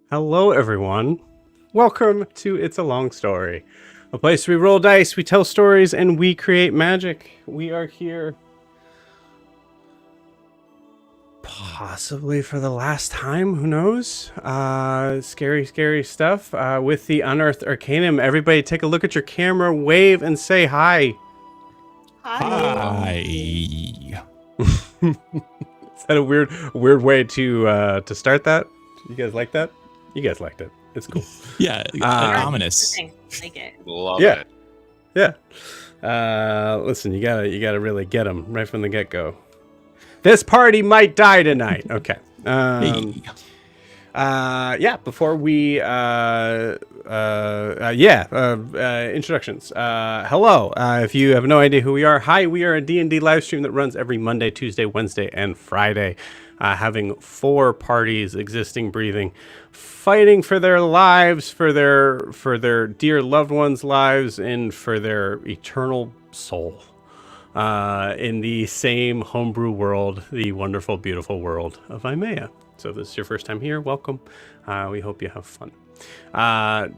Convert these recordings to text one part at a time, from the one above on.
Hello, everyone. Welcome to It's a Long Story, a place where we roll dice, we tell stories, and we create magic. We are here possibly for the last time, who knows? Scary stuff with the Unearthed Arcanum. Everybody take a look at your camera, wave, and say hi. Hi. Is that a weird way to start that? You guys like that? You guys liked it. It's cool. Yeah, ominous. Like it. Love it. Yeah. Listen, you gotta really get them right from the get-go. This party might die tonight. Okay. Before we introductions. Hello. If you have no idea who we are, hi. We are a D&D live stream that runs every Monday, Tuesday, Wednesday, and Friday. Having 4 parties existing, breathing, fighting for their lives, for their dear loved ones' lives, and for their eternal soul. In the same homebrew world, the wonderful, beautiful world of Imea. So if this is your first time here, welcome. We hope you have fun. A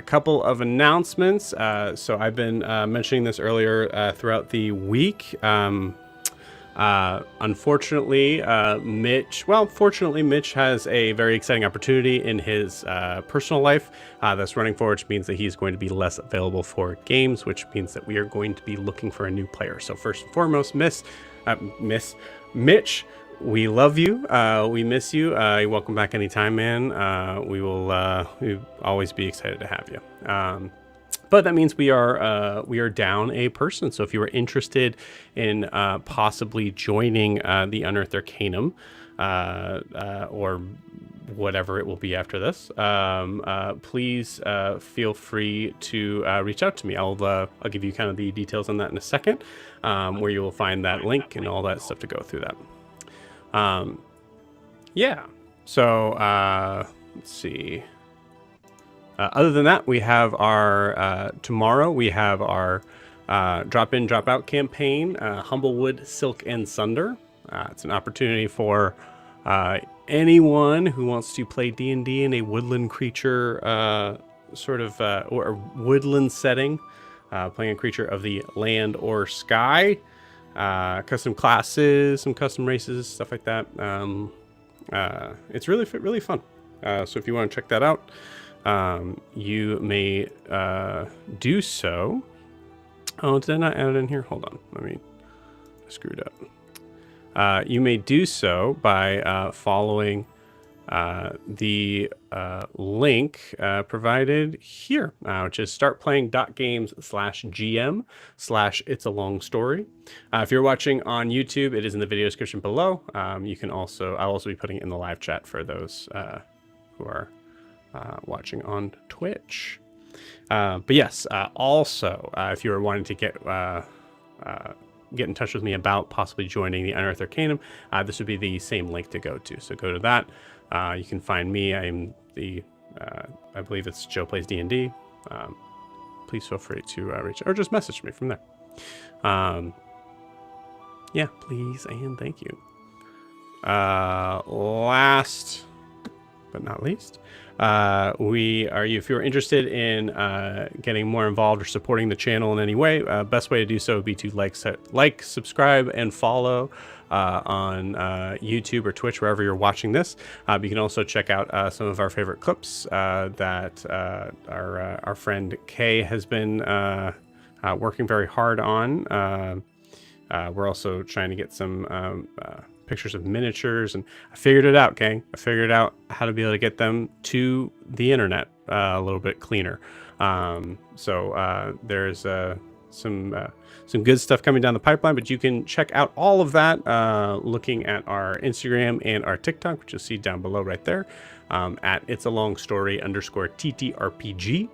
couple of announcements. So I've been mentioning this earlier throughout the week. Unfortunately, fortunately, Mitch has a very exciting opportunity in his personal life that's running forward, which means that he's going to be less available for games, which means that we are going to be looking for a new player. So first and foremost, Mitch, we love you. We miss you. You're welcome back anytime, man. We'll always be excited to have you. But that means we are down a person. So if you are interested in possibly joining the Unearthed Arcanum, or whatever it will be after this, please feel free to reach out to me. I'll give you kind of the details on that in a second, where you will find that link and all that stuff to go through that. So let's see. Other than that, we have our tomorrow. We have our drop in, drop out campaign, Humblewood, Silk, and Sunder. It's an opportunity for anyone who wants to play D&D in a woodland creature or a woodland setting, playing a creature of the land or sky. Custom classes, some custom races, stuff like that. It's really fun. So if you want to check that out, you may do so. Oh, did I not add it in here? Hold on. I screwed up. You may do so by following the link provided here, which is startplaying.games/GM/It's a Long Story. If you're watching on YouTube, it is in the video description below. You can also, I'll also be putting it in the live chat for those who are watching on Twitch. But yes, also, if you are wanting to get in touch with me about possibly joining the Unearthed Arcanum, this would be the same link to go to. So go to that. You can find me. I'm the, I believe it's Joe Plays D&D. Please feel free to reach or just message me from there. Yeah, please and thank you. Last but not least, if you're interested in getting more involved or supporting the channel in any way, best way to do so would be to like, subscribe, and follow on YouTube or Twitch, wherever you're watching this. But you can also check out some of our favorite clips that our friend Kay has been working very hard on. We're also trying to get some pictures of miniatures, and I figured it out, gang. I figured out how to be able to get them to the internet a little bit cleaner. So there's some good stuff coming down the pipeline, but you can check out all of that looking at our Instagram and our TikTok, which you'll see down below right there, at It's a Long Story _TTRPG.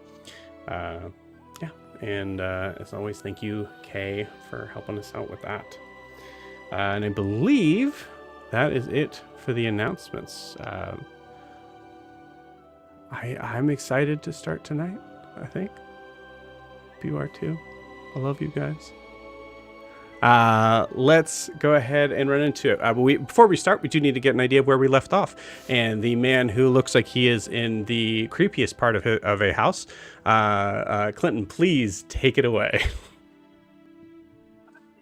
And as always, thank you, Kay, for helping us out with that. And I believe that is it for the announcements. I'm excited to start tonight, I think. If you are too. I love you guys. Let's go ahead and run into it. But before we start, we do need to get an idea of where we left off. And the man who looks like he is in the creepiest part of a house, Clinton, please take it away.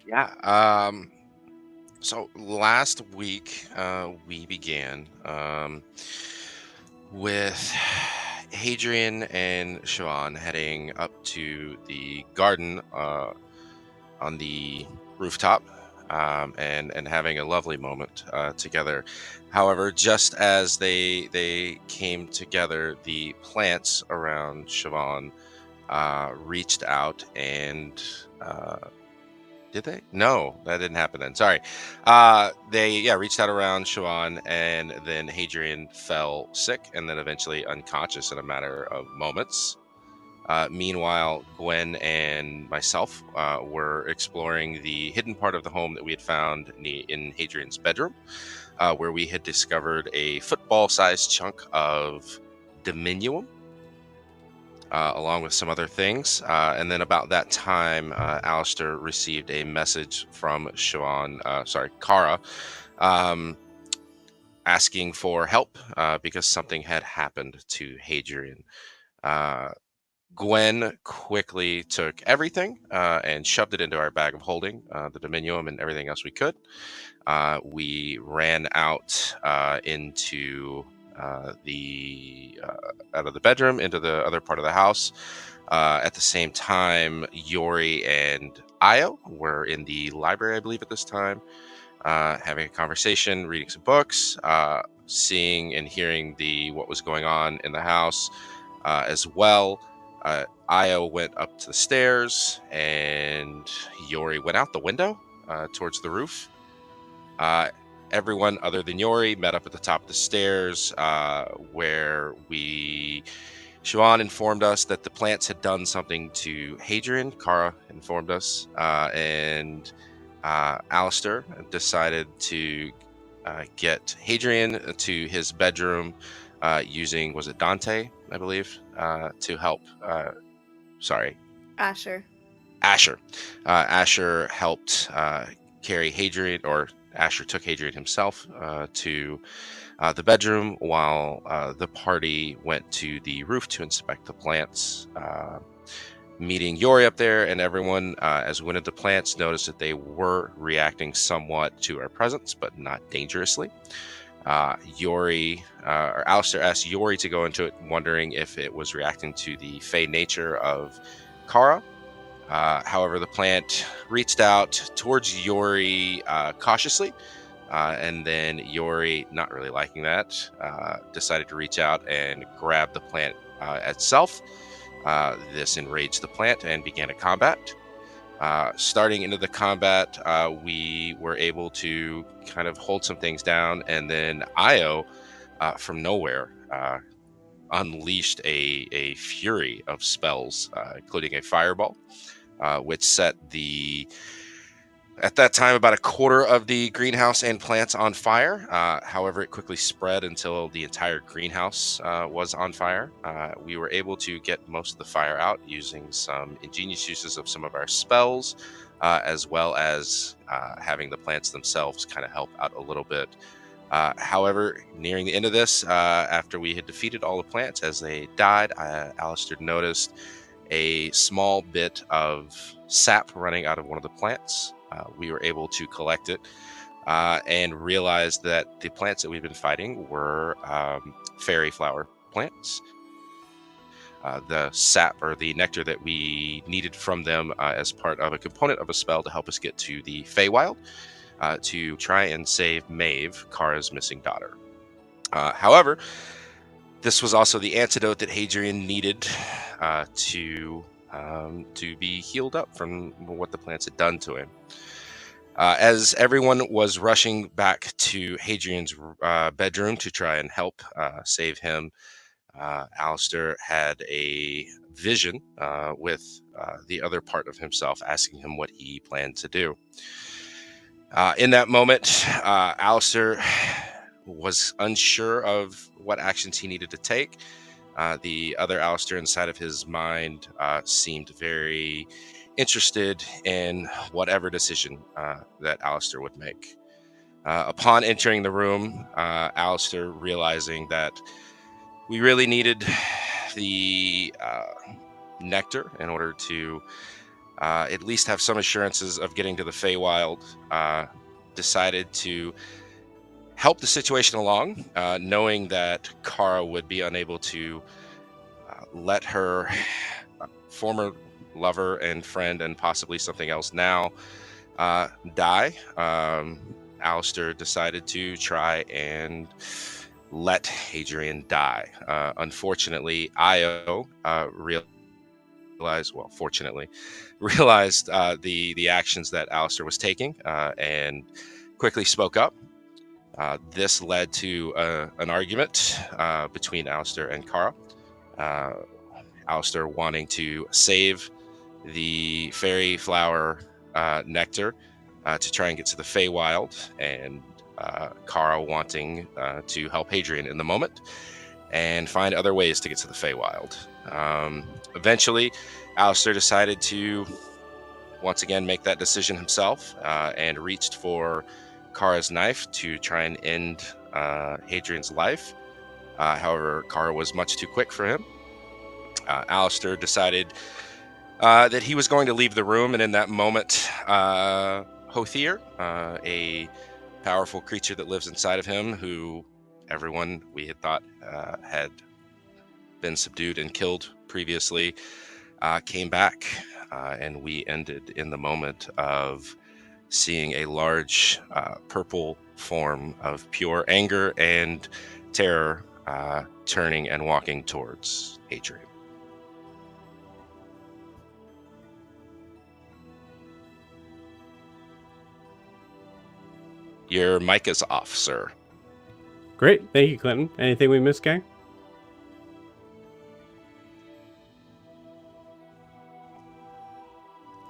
Yeah. So last week we began with Hadrian and Siobhan heading up to the garden on the rooftop and having a lovely moment together. However, just as they came together, the plants around Siobhan reached out and did they? No, that didn't happen then. Sorry. They reached out around Siobhan, and then Hadrian fell sick and then eventually unconscious in a matter of moments. Meanwhile, Gwen and myself were exploring the hidden part of the home that we had found in Hadrian's bedroom, where we had discovered a football-sized chunk of dominium, along with some other things. And then about that time, Alastaire received a message from Kara, asking for help because something had happened to Hadrian. Gwen quickly took everything and shoved it into our bag of holding, the dominium and everything else we could. We ran out into out of the bedroom into the other part of the house. At the same time, Yori and Io were in the library, I believe, at this time, having a conversation, reading some books, seeing and hearing what was going on in the house as well. Io went up to the stairs, and Yori went out the window towards the roof. Everyone other than Yori met up at the top of the stairs, where Siobhan informed us that the plants had done something to Hadrian. Kara informed us, and Alastaire decided to get Hadrian to his bedroom using, was it Dante, I believe, to help. Asher. Asher helped carry Hadrian, or Asher took Hadrian himself to the bedroom, while the party went to the roof to inspect the plants. Meeting Yori up there, and everyone, as we went into the plants, noticed that they were reacting somewhat to our presence, but not dangerously. Alastaire asked Yori to go into it, wondering if it was reacting to the fey nature of Kara. However, the plant reached out towards Yori cautiously, and then Yori, not really liking that, decided to reach out and grab the plant itself. This enraged the plant and began a combat. Starting into the combat, we were able to kind of hold some things down, and then Io, from nowhere, unleashed a fury of spells, including a fireball, which set at that time, about a quarter of the greenhouse and plants on fire. However, it quickly spread until the entire greenhouse was on fire. We were able to get most of the fire out using some ingenious uses of some of our spells, as well as having the plants themselves kind of help out a little bit. However, nearing the end of this, after we had defeated all the plants as they died, Alastaire noticed a small bit of sap running out of one of the plants. We were able to collect it and realized that the plants that we've been fighting were fairy flower plants. The sap, or the nectar, that we needed from them as part of a component of a spell to help us get to the Feywild to try and save Maeve, Kara's missing daughter. However, this was also the antidote that Hadrian needed to be healed up from what the plants had done to him. As everyone was rushing back to Hadrian's bedroom to try and help save him, Alastaire had a vision with the other part of himself, asking him what he planned to do. In that moment, Alastaire was unsure of what actions he needed to take. The other Alastaire inside of his mind seemed very interested in whatever decision that Alastaire would make. Upon entering the room, Alastaire realizing that we really needed the nectar in order to at least have some assurances of getting to the Feywild, decided to help the situation along, knowing that Kara would be unable to let her former lover and friend and possibly something else now die. Alastaire decided to try and let Hadrian die. Unfortunately, Io fortunately realized the actions that Alastaire was taking and quickly spoke up. This led to an argument between Alastaire and Kara. Alastaire wanting to save the fairy flower nectar to try and get to the Feywild, and Kara wanting to help Hadrian in the moment and find other ways to get to the Feywild. Eventually, Alastaire decided to once again make that decision himself and reached for Kara's knife to try and end Hadrian's life. However, Kara was much too quick for him. Alastaire decided that he was going to leave the room, and in that moment, Hothir, a powerful creature that lives inside of him, who everyone we had thought had been subdued and killed previously, came back, and we ended in the moment of seeing a large purple form of pure anger and terror turning and walking towards Hadrian. Your mic is off, sir. Great. Thank you, Clinton. Anything we missed, gang?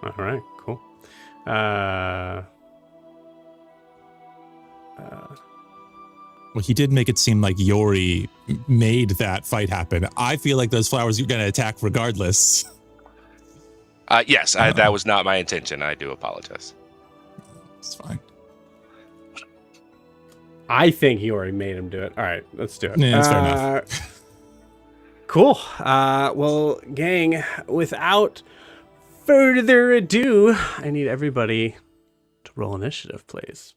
All right, cool. Well, he did make it seem like Yori made that fight happen. I feel like those flowers are going to attack regardless. Yes, that was not my intention. I do apologize. It's fine. I think he already made him do it. All right, let's do it. Yeah, that's fair enough. Cool. Well, gang, without further ado, I need everybody to roll initiative, please.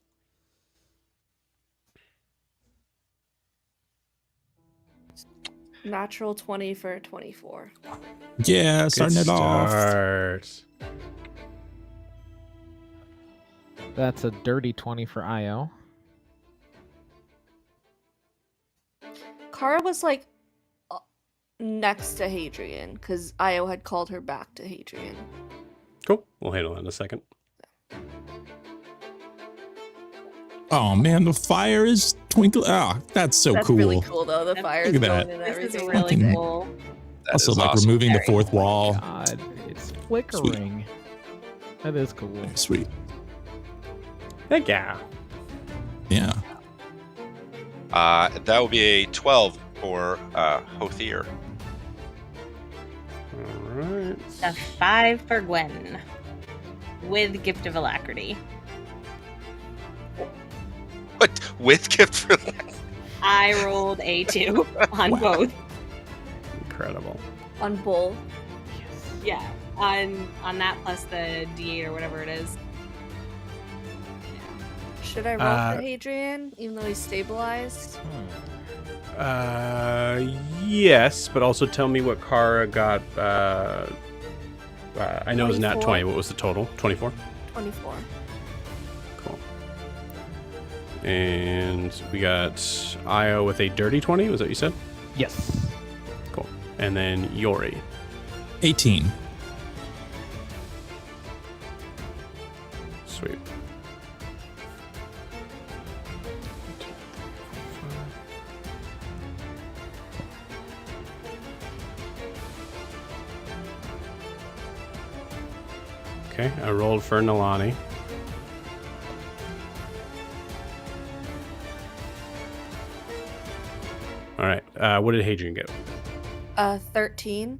Natural 20 for 24. Yeah, starting it off. Start. That's a dirty 20 for Io. Kara was like next to Hadrian because Io had called her back to Hadrian. Cool. We'll handle that in a second. Oh man, the fire is twinkling. Ah, that's so That's cool. really cool though. The fire's Look at going that. and This everything. is really Fucking- cool. That Also, is like awesome. removing the Very fourth wall. God, it's flickering. That is cool. Sweet. Heck yeah. Yeah. That would be a 12 for Hothir. All right. A 5 for Gwen. With Gift of Alacrity. What? With gift for that? I rolled a 2 on both. Incredible. On both. Yeah. On that plus the D8 or whatever it is. Should I roll for Hadrian, even though he's stabilized? Yes, but also tell me what Kara got. I know it's not 24. 20. What was the total? 24? 24. Cool. And we got Io with a dirty 20. Was that what you said? Yes. Cool. And then Yori. 18. Sweet. Okay, I rolled for Nalani. All right, what did Hadrian get? 13.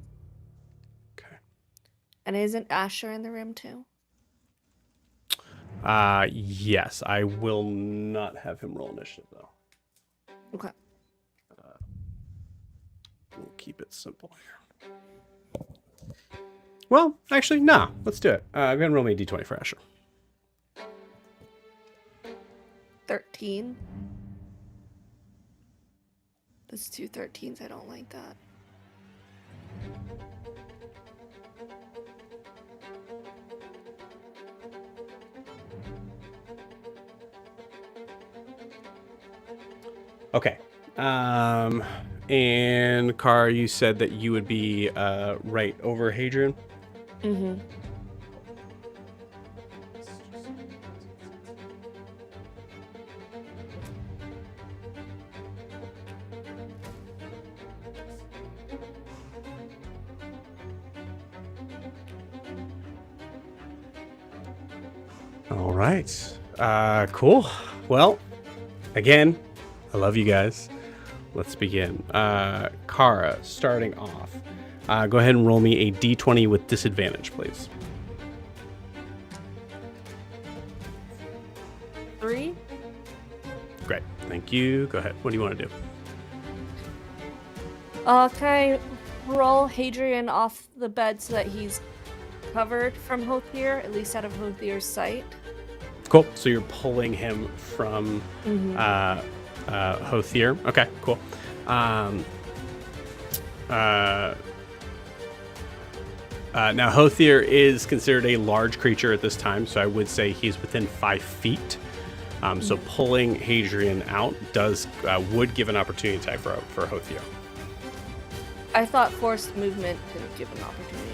Okay. And isn't Asher in the room too? Yes, I will not have him roll initiative though. Okay. We'll keep it simple here. Well, actually, no. Let's do it. Go ahead and roll me a d20 for Asher. 13. That's 2 13s. I don't like that. Okay. And Kara, you said that you would be right over Hadrian. Mm-hmm. All right. Cool. Well, again, I love you guys. Let's begin. Kara, starting off. Go ahead and roll me a d20 with disadvantage, please. 3. Great. Thank you. Go ahead. What do you want to do? Can I roll Hadrian off the bed so that he's covered from Hothir, at least out of Hothir's sight? Cool. So you're pulling him from Hothir. Okay, cool. Now, Hothir is considered a large creature at this time, so I would say he's within 5 feet. So pulling Hadrian out would give an opportunity attack for Hothir. I thought forced movement didn't give an opportunity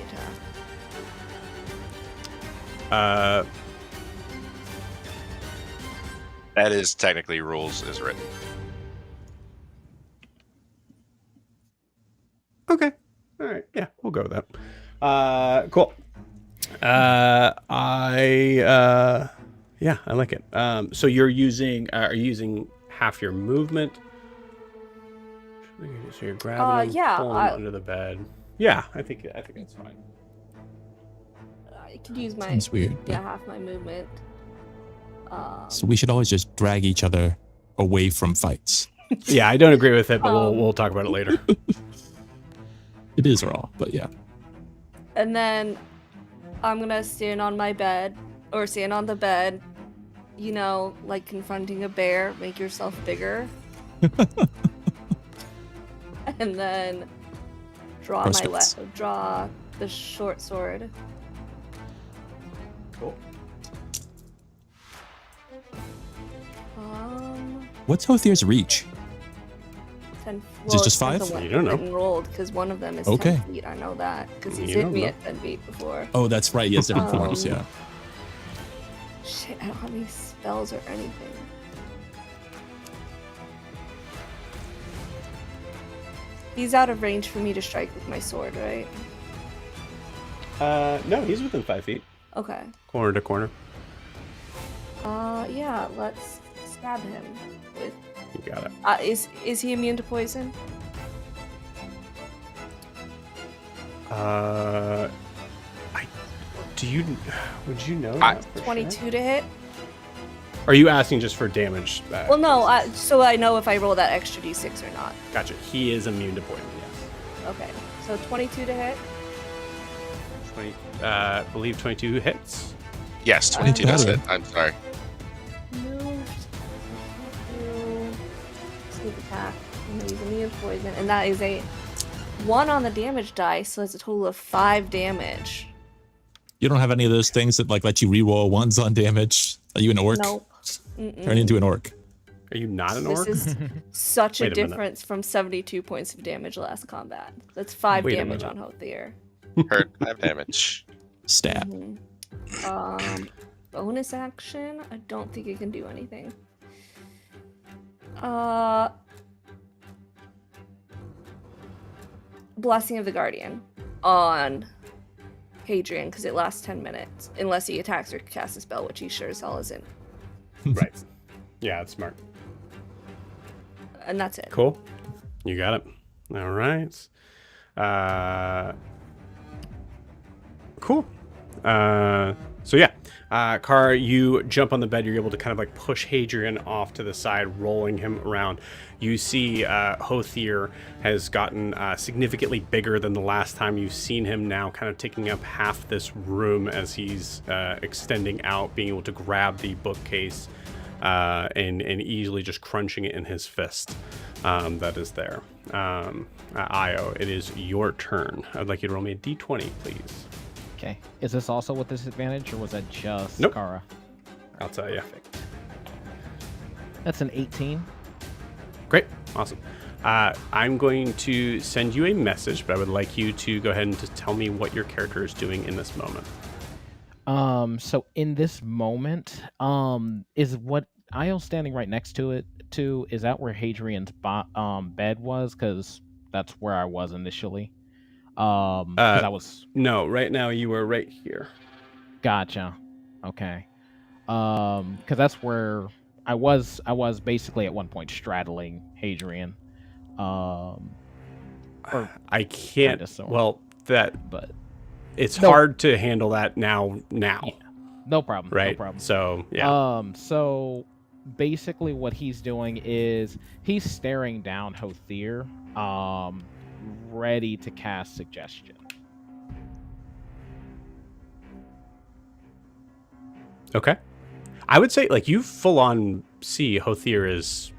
attack. That is technically rules as written. Okay. All right. Yeah, we'll go with that. Cool. I like it. So are you using half your movement? So you're grabbing him, yeah, pulling him under the bed. Yeah, I think that's fine. I could use my Sounds weird. but- half my movement. So we should always just drag each other away from fights. Yeah, I don't agree with it, but we'll talk about it later. It is raw, but yeah. And then I'm gonna stand on my bed, or stand on the bed, you know, like confronting a bear, make yourself bigger. And then draw Prostrates. draw the short sword. Cool. What's Hothir's reach? 10. Is it just depends 5? on what You don't know. Hadrian rolled, because one of them is Okay. 10 feet. I know that because he's You hit don't me know. at 10 feet before. Oh, that's right. He has different forms, yeah. Shit, I don't have any spells or anything. He's out of range for me to strike with my sword, right? No, he's within 5 feet, Okay. corner to corner. Yeah, let's stab him with. You got it. Is he immune to poison? Would you know I- that for 22 sure? to hit. Are you asking just for damage? Well, no. So I know if I roll that extra d6 or not. Gotcha. He is immune to poison. Yes. Okay. So 22 to hit. 20. Believe 22 hits. Yes, 22 does Better. it. I'm sorry. Moved. Sneak attack. And he's immune to poison, and that is a 1 on the damage dice, so that's a total of 5 damage. You don't have any of those things that like let you reroll ones on damage? Are you an orc? Nope. Turn into an orc. Are you not an This orc? is such a Wait a minute. difference from 72 points of damage last combat. That's 5 Wait a damage on minute. Hothir. Hurt 5 damage. Stab. Bonus action? I don't think it can do anything. Blessing of the Guardian on Hadrian, because it lasts 10 minutes. Unless he attacks or casts a spell, which he sure as hell isn't. Right. Yeah, that's smart. And that's it. Cool. You got it. All right. Cool. So yeah, Kara, you jump on the bed. You're able to kind of like push Hadrian off to the side, rolling him around. You see Hothir has gotten significantly bigger than the last time you've seen him, now kind of taking up half this room as he's extending out, being able to grab the bookcase and easily just crunching it in his fist. That is there. Io, it is your turn. I'd like you to roll me a d20, please. Okay. Is this also with disadvantage, or was that just Nope. Kara? I'll tell you. Perfect. That's an 18. Great. Awesome. I'm going to send you a message, but I would like you to go ahead and just tell me what your character is doing in this moment. So in this moment, is what Io standing right next to it is that where Hadrian's bed was? Because that's where I was initially. 'Cause I was No, right now you are right here. Gotcha. Okay. Because that's where I was basically at one point straddling Hadrian. Or I can't. kinda, sort of. Well, but it's No. hard to handle that now. yeah, no problem. Right. No problem. So yeah. So basically what he's doing is he's staring down Hothir, ready to cast suggestion. Okay. I would say like you full on see Hothir is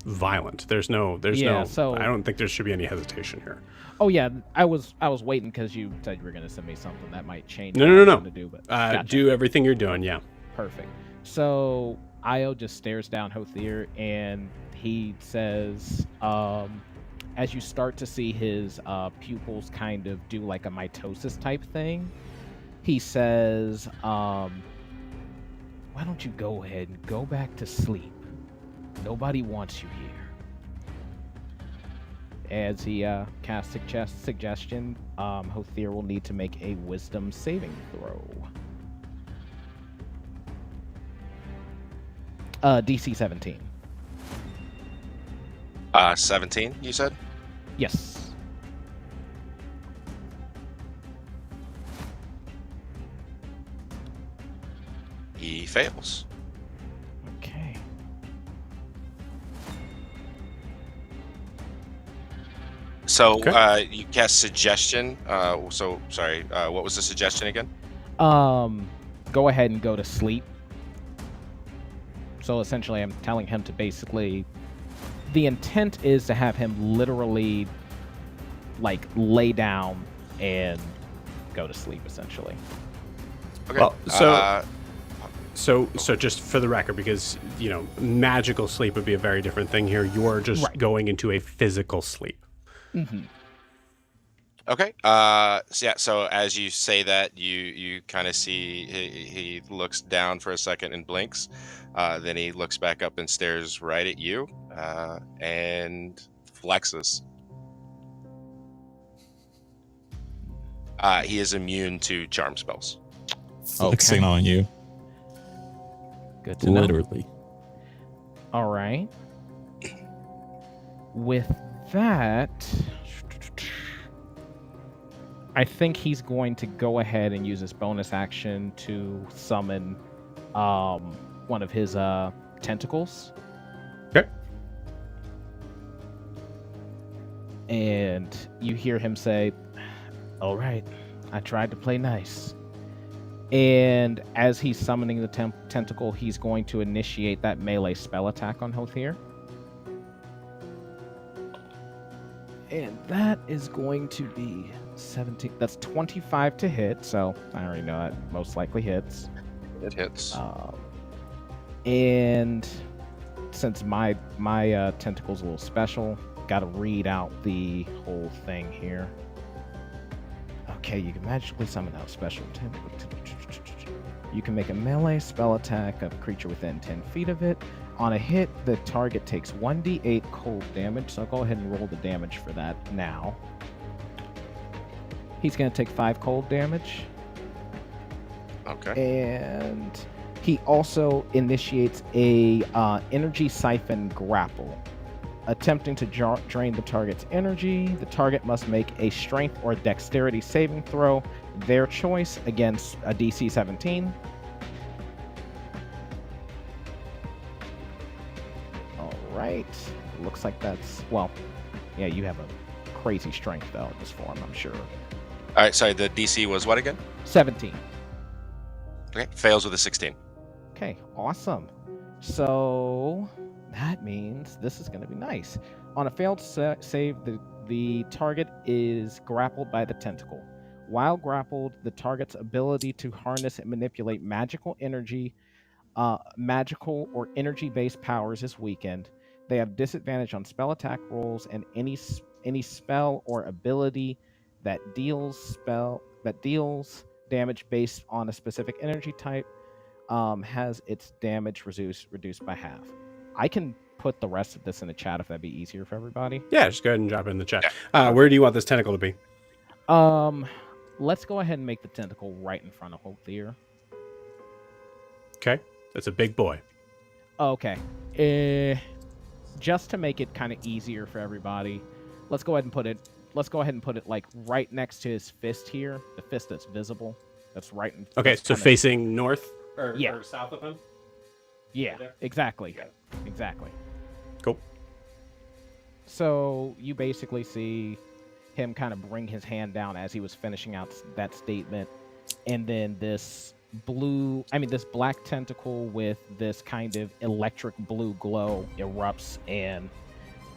violent. There's no. So- I don't think there should be any hesitation here. Oh yeah, I was waiting because you said you were gonna send me something that might change. No, what no, I no, no. wanted to do, but gotcha. Do everything you're doing. Yeah. Perfect. So Io just stares down Hothir and he says, as you start to see his pupils kind of do like a mitosis type thing, he says, why don't you go ahead and go back to sleep? Nobody wants you here. As he casts suggestion, Hothir will need to make a wisdom saving throw. DC 17. 17, you said? Yes. He fails. Okay. So Okay. you cast suggestion. Sorry. What was the suggestion again? Go ahead and go to sleep. So essentially, I'm telling him to basically. The intent is to have him literally, like, lay down and go to sleep. Essentially. Okay. Well, So just for the record, because magical sleep would be a very different thing here. You're just Right. going into a physical sleep. Mm-hmm. Okay. So as you say that, you kind of see he looks down for a second and blinks. Then he looks back up and stares right at you and flexes. He is immune to charm spells. Flexing on you. Good to know. Literally. All right. With that, I think he's going to go ahead and use his bonus action to summon one of his tentacles. Okay. And you hear him say, "All right, I tried to play nice." And as he's summoning the tentacle, he's going to initiate that melee spell attack on Hothir. And that is going to be 17. That's 25 to hit, so I already know that most likely hits. It hits. And since my tentacle's a little special, got to read out the whole thing here. Okay, you can magically summon out special tentacle. You can make a melee spell attack of a creature within 10 feet of it. On a hit, the target takes 1d8 cold damage, so I'll go ahead and roll the damage for that now. He's going to take 5 cold damage. Okay. And he also initiates a energy siphon grapple. Attempting to drain the target's energy, the target must make a strength or dexterity saving throw, their choice, against a DC 17. All right. Looks like that's, well, yeah, you have a crazy strength, though, in this form, I'm sure. All right, sorry, the DC was what again? 17. Okay, fails with a 16. Okay, awesome. So that means this is going to be nice. On a failed save, the target is grappled by the tentacle. While grappled, the target's ability to harness and manipulate magical or energy-based powers is weakened. They have disadvantage on spell attack rolls, and any spell or ability that deals damage based on a specific energy type has its damage reduced by half. I can put the rest of this in the chat if that'd be easier for everybody. Yeah, just go ahead and drop it in the chat. Where do you want this tentacle to be? Let's go ahead and make the tentacle right in front of Hothir. Okay, that's a big boy. Okay. Just to make it kind of easier for everybody, let's go ahead and put it like right next to his fist here, the fist that's visible. That's right in. Okay, so facing north or south of him? Yeah, Right exactly. Exactly. Cool. So you basically see him kind of bring his hand down as he was finishing out that statement, and then this black tentacle with this kind of electric blue glow erupts and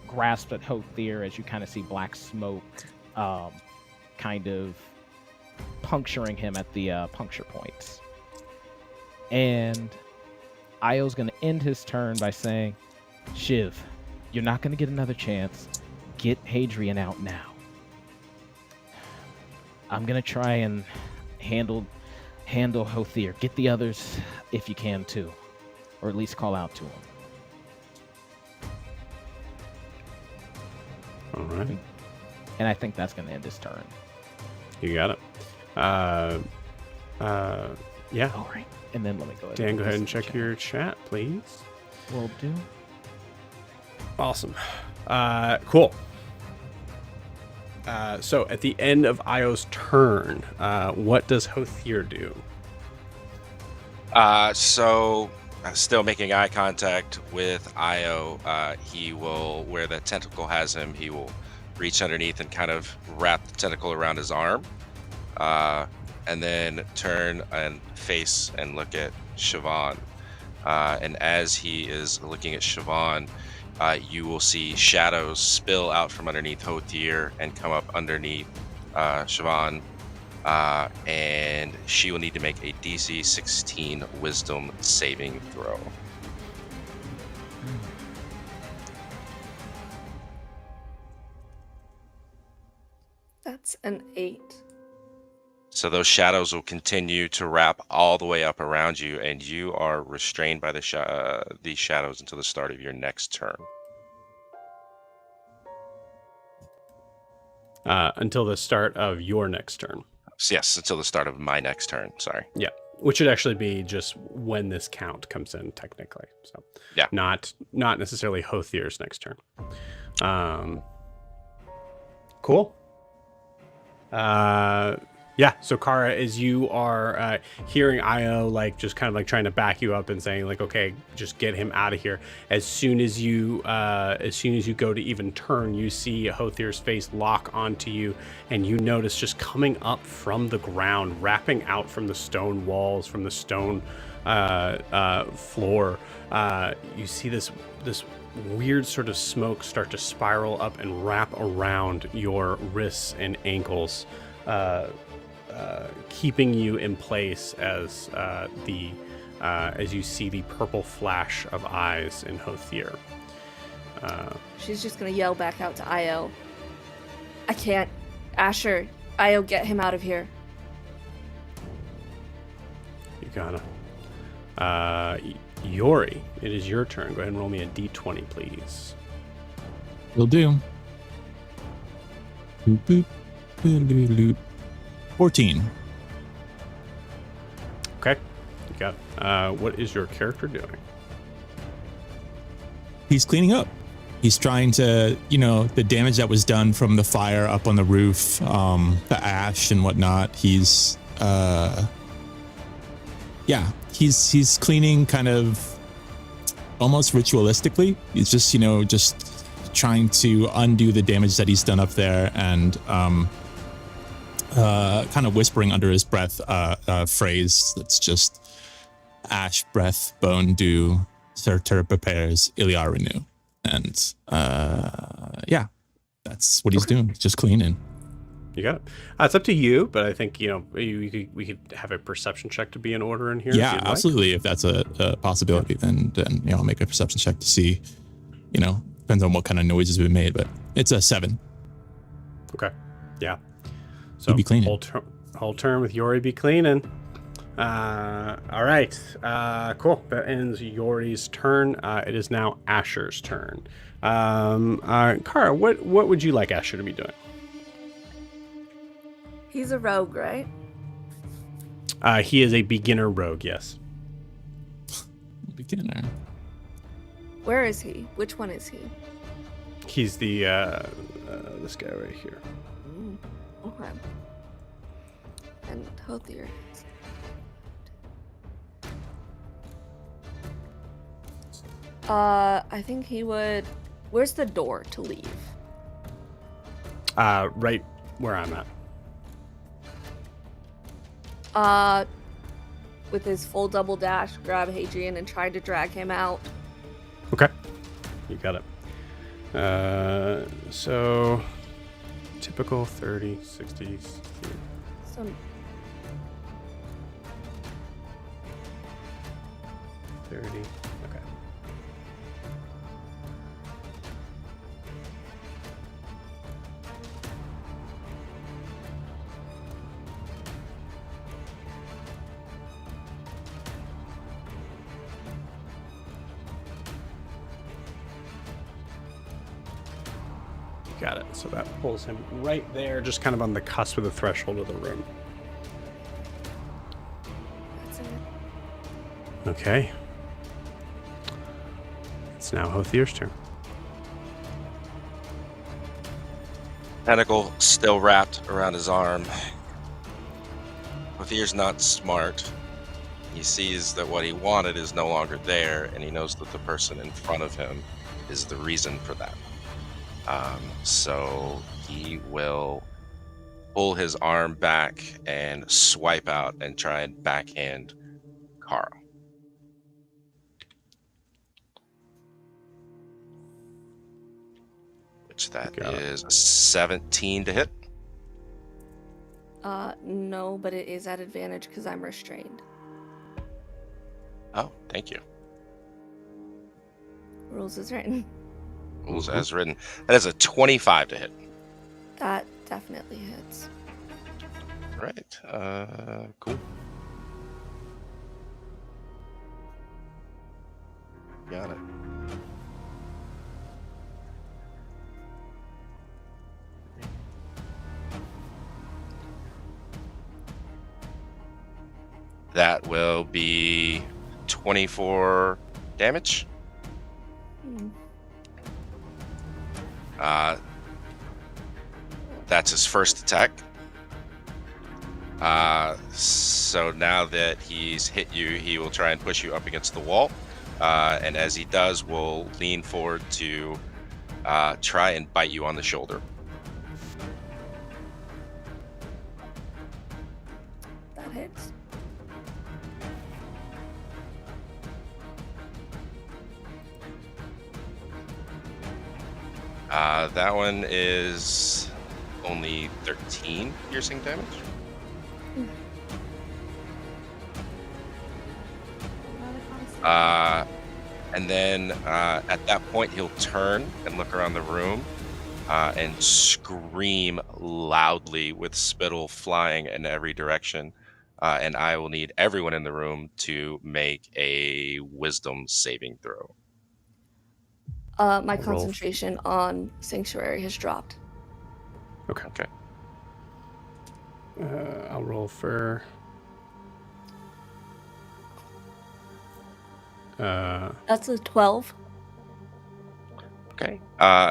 grasps at Hothir as you kind of see black smoke kind of puncturing him at the puncture points. And Io's going to end his turn by saying, Shiv, you're not going to get another chance. Get Hadrian out now. I'm going to try and handle Hothir. Get the others if you can too. Or at least call out to him. All right. And I think that's going to end his turn. You got it. Yeah. All right. And then let me go ahead. Dan, go ahead and check your chat, please. Will do. Awesome. Cool. So at the end of Io's turn, what does Hothir do? Still making eye contact with Io, he will, where the tentacle has him, he will reach underneath and kind of wrap the tentacle around his arm, and then turn and face and look at Siobhan. And as he is looking at Siobhan, you will see shadows spill out from underneath Hothir and come up underneath Siobhan, and she will need to make a DC 16 Wisdom saving throw. That's an 8. So those shadows will continue to wrap all the way up around you, and you are restrained by these shadows until the start of your next turn. Until the start of your next turn. Yes, until the start of my next turn. Sorry. Yeah, which would actually be just when this count comes in, technically. So yeah, not necessarily Hothir's next turn. Cool. Yeah, so Kara, as you are hearing Io like just kind of like trying to back you up and saying like, okay, just get him out of here. As soon as you go to even turn, you see Hothir's face lock onto you, and you notice just coming up from the ground, wrapping out from the stone walls, from the stone floor. You see this weird sort of smoke start to spiral up and wrap around your wrists and ankles. Keeping you in place as as you see the purple flash of eyes in Hothir. She's just gonna yell back out to Io. I can't. Asher, Io, get him out of here. You gotta. Yori, it is your turn. Go ahead and roll me a d20, please. Will do. Boop, boop. 14. Okay, you got it. What is your character doing? He's cleaning up. He's trying to, the damage that was done from the fire up on the roof, the ash and whatnot. He's cleaning kind of almost ritualistically. He's just trying to undo the damage that he's done up there, and kind of whispering under his breath a phrase that's just ash, breath, bone, dew, Surtur prepares, Iliar renew. And that's what he's doing. He's just cleaning. You got it. It's up to you, but I think we could have a perception check to be in order in here. Yeah, absolutely. If that's a possibility, then I'll make a perception check to see. Depends on what kind of noises we made, but it's a 7. Okay. Yeah. So be cleaning. Whole turn with Yori be cleaning. All right. Cool. That ends Yori's turn. It is now Asher's turn. Kara, what would you like Asher to be doing? He's a rogue, right? He is a beginner rogue, yes. Beginner. Where is he? Which one is he? He's the this guy right here. Okay. And Hothir. I think he would. Where's the door to leave? Right where I'm at. With his full double dash, grab Hadrian and try to drag him out. Okay. You got it. So typical 30, 60. Some 30. Okay. Got it. So that pulls him right there, just kind of on the cusp of the threshold of the room. That's it. Okay. It's now Hothir's turn. Tentacle still wrapped around his arm. Hothir's not smart. He sees that what he wanted is no longer there, and he knows that the person in front of him is the reason for that. So he will pull his arm back and swipe out and try and backhand Carl. Which that is a 17 to hit. No, but it is at advantage because I'm restrained. Oh, thank you. Rules is written. Rules as written. That is a 25 to hit. That definitely hits. Right. Cool. Got it. That will be 24 damage. That's his first attack. So now that he's hit you, he will try and push you up against the wall. And as he does, we'll lean forward to try and bite you on the shoulder. That hits. That one is only 13 piercing damage. And then at that point, he'll turn and look around the room and scream loudly with spittle flying in every direction. And I will need everyone in the room to make a wisdom saving throw. My concentration on Sanctuary has dropped. Okay. I'll roll for... That's a 12. Okay.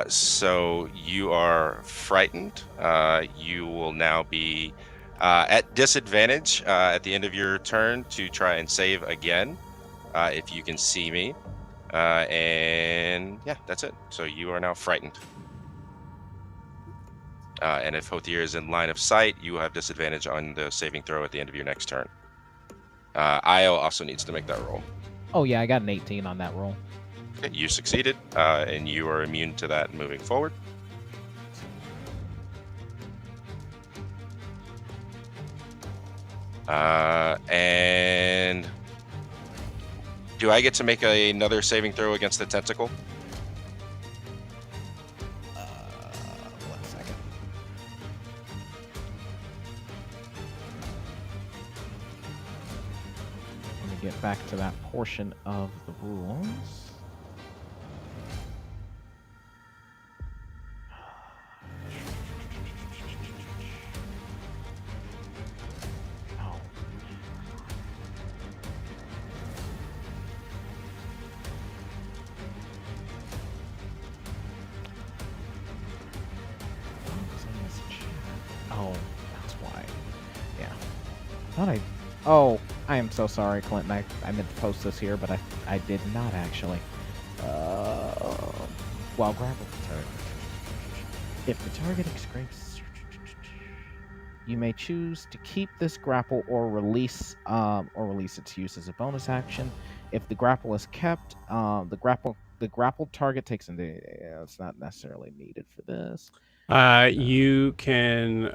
So you are frightened. You will now be at disadvantage at the end of your turn to try and save again, if you can see me. And yeah, that's it. So you are now frightened. And if Hothir is in line of sight, you will have disadvantage on the saving throw at the end of your next turn. Io also needs to make that roll. Oh yeah, I got an 18 on that roll. Okay, you succeeded, and you are immune to that moving forward. And do I get to make another saving throw against the tentacle? 1 second. Let me get back to that portion of the rules. Oh. Oh, that's why. Yeah. Thought I. Oh, I am so sorry, Clinton. I meant to post this here, but I did not actually. While grappled the target. If the target escapes, you may choose to keep this grapple or release its use as a bonus action. If the grapple is kept, the grappled target takes into. It's not necessarily needed for this. You can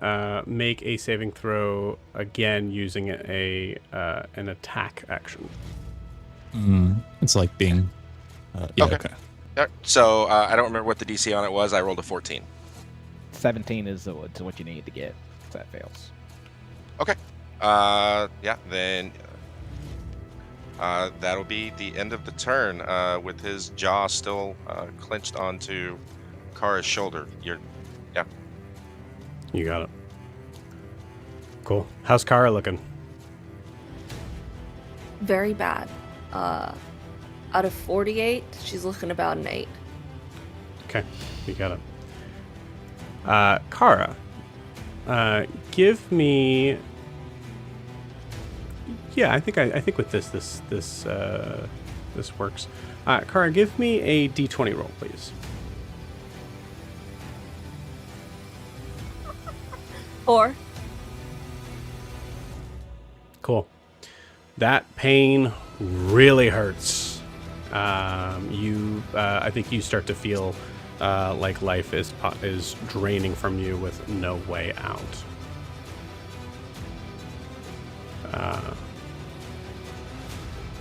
make a saving throw again using an attack action. It's like being. Yeah, Okay. okay. So I don't remember what the DC on it was. I rolled a 14. 17 is what you need to get if that fails. Okay. Yeah, then that'll be the end of the turn with his jaw still clenched onto Kara's shoulder. You got it. Cool. How's Kara looking? Very bad. Out of 48, she's looking about an 8. Okay, you got it. Kara, give me. Yeah, I think with this works. Kara, give me a D20 roll, please. 4. Cool. That pain really hurts. I think you start to feel like life is draining from you with no way out.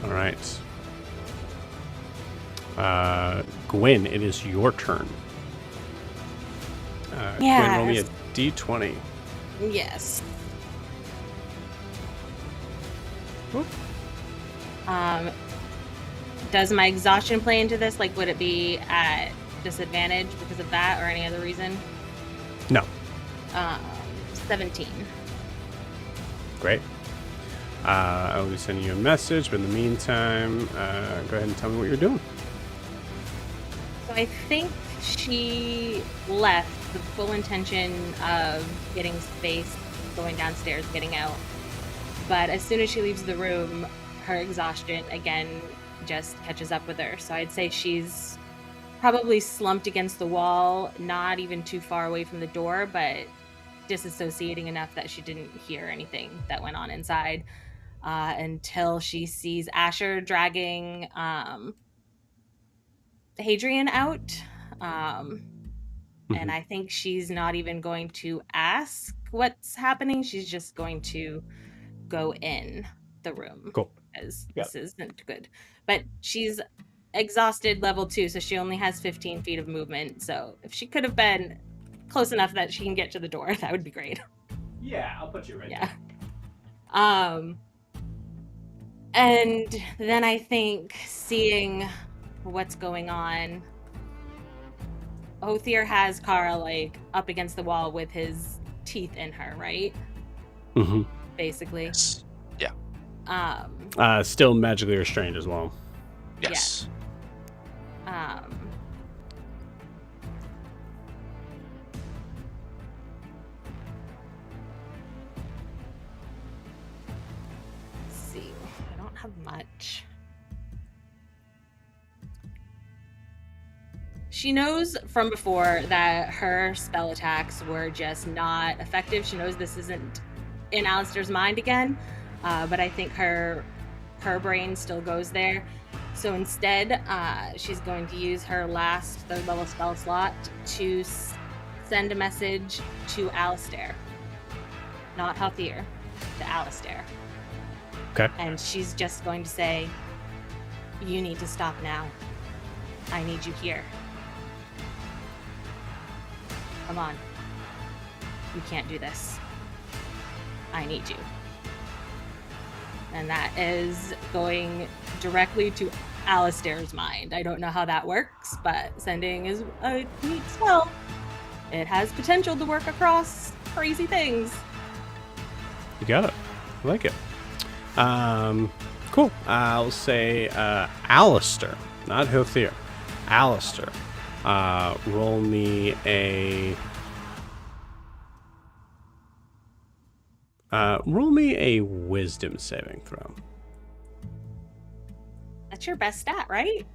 All right. Gwyn, it is your turn. Gwyn, roll me a D20. Yes. Whoop. Does my exhaustion play into this? Like, would it be at disadvantage because of that or any other reason? No. 17. Great. I will be sending you a message, but in the meantime, go ahead and tell me what you're doing. So I think she left with the full intention of getting space, going downstairs, getting out. But as soon as she leaves the room, her exhaustion again just catches up with her. So I'd say she's probably slumped against the wall, not even too far away from the door, but disassociating enough that she didn't hear anything that went on inside until she sees Asher dragging Hadrian out. And I think she's not even going to ask what's happening. She's just going to go in the room. Cool. Because this isn't good. But she's exhausted level 2, so she only has 15 feet of movement. So if she could have been close enough that she can get to the door, that would be great. Yeah, I'll put you right there. And then I think seeing what's going on, Hothir has Kara like up against the wall with his teeth in her, right? Mm-hmm. Basically. Yeah. Still magically restrained as well. Yes. Yeah. She knows from before that her spell attacks were just not effective. She knows this isn't in Alastaire's mind again, but I think her brain still goes there. So instead, she's going to use her last 3rd level spell slot to send a message to Alastaire. Not Hothir, to Alastaire. Okay. And she's just going to say, "You need to stop now. I need you here. Come on. You can't do this. I need you." And that is going directly to Alastaire's mind. I don't know how that works, but sending is a neat spell. It has potential to work across crazy things. You got it. I like it. Cool. I'll say Alastaire, not Hothir. Alastaire. Roll me a wisdom saving throw. That's your best stat, right?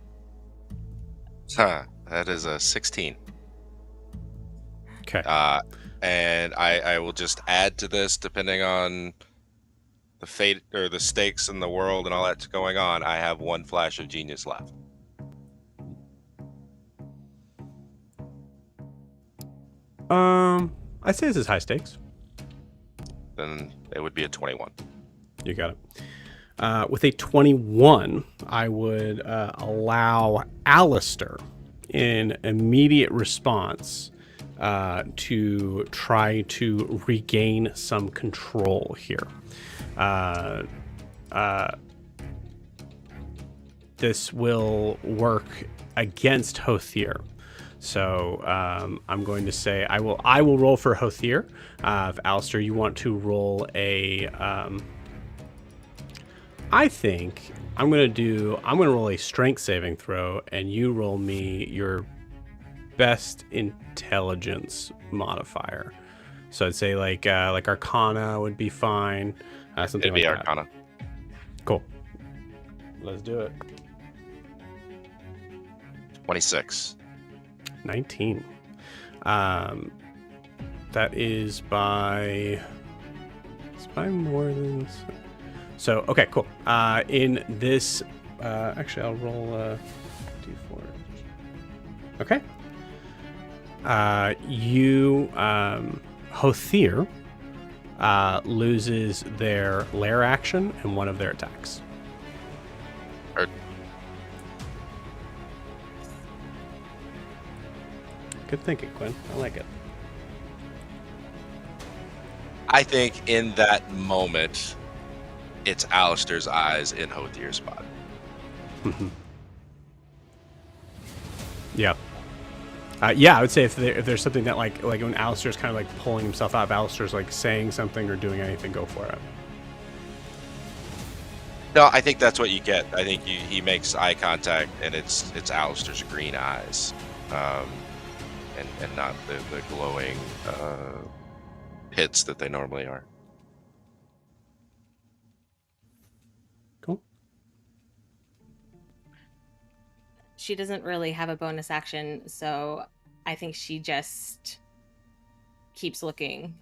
That is a 16. Okay. And I will just add to this, depending on the fate or the stakes in the world and all that's going on. I have 1 flash of genius left. I'd say this is high stakes. Then it would be a 21. You got it. With a 21, I would allow Alastaire in immediate response to try to regain some control here. This will work against Hothir. So I'm going to say I will roll for Hothir. If Alastaire, you want to roll a, I think I'm going to roll a strength saving throw, and you roll me your best intelligence modifier. So I'd say like Arcana would be fine. Something It'd be like Arcana. that. Cool. Let's do it. 26. 19. That is by. It's by more than. So okay, cool. In this, actually, I'll roll a d4. Okay. Hothir loses their lair action and one of their attacks. Good thinking, Quinn. I like it. I think in that moment, it's Alastaire's eyes in Hothir's body. Yeah. Yeah, I would say if there's something that like when Alastaire's kind of like pulling himself out, if Alastaire's like saying something or doing anything, go for it. No, I think that's what you get. I think he makes eye contact, and it's Alastaire's green eyes, and not the glowing hits that they normally are. Cool. She doesn't really have a bonus action, so I think she just keeps looking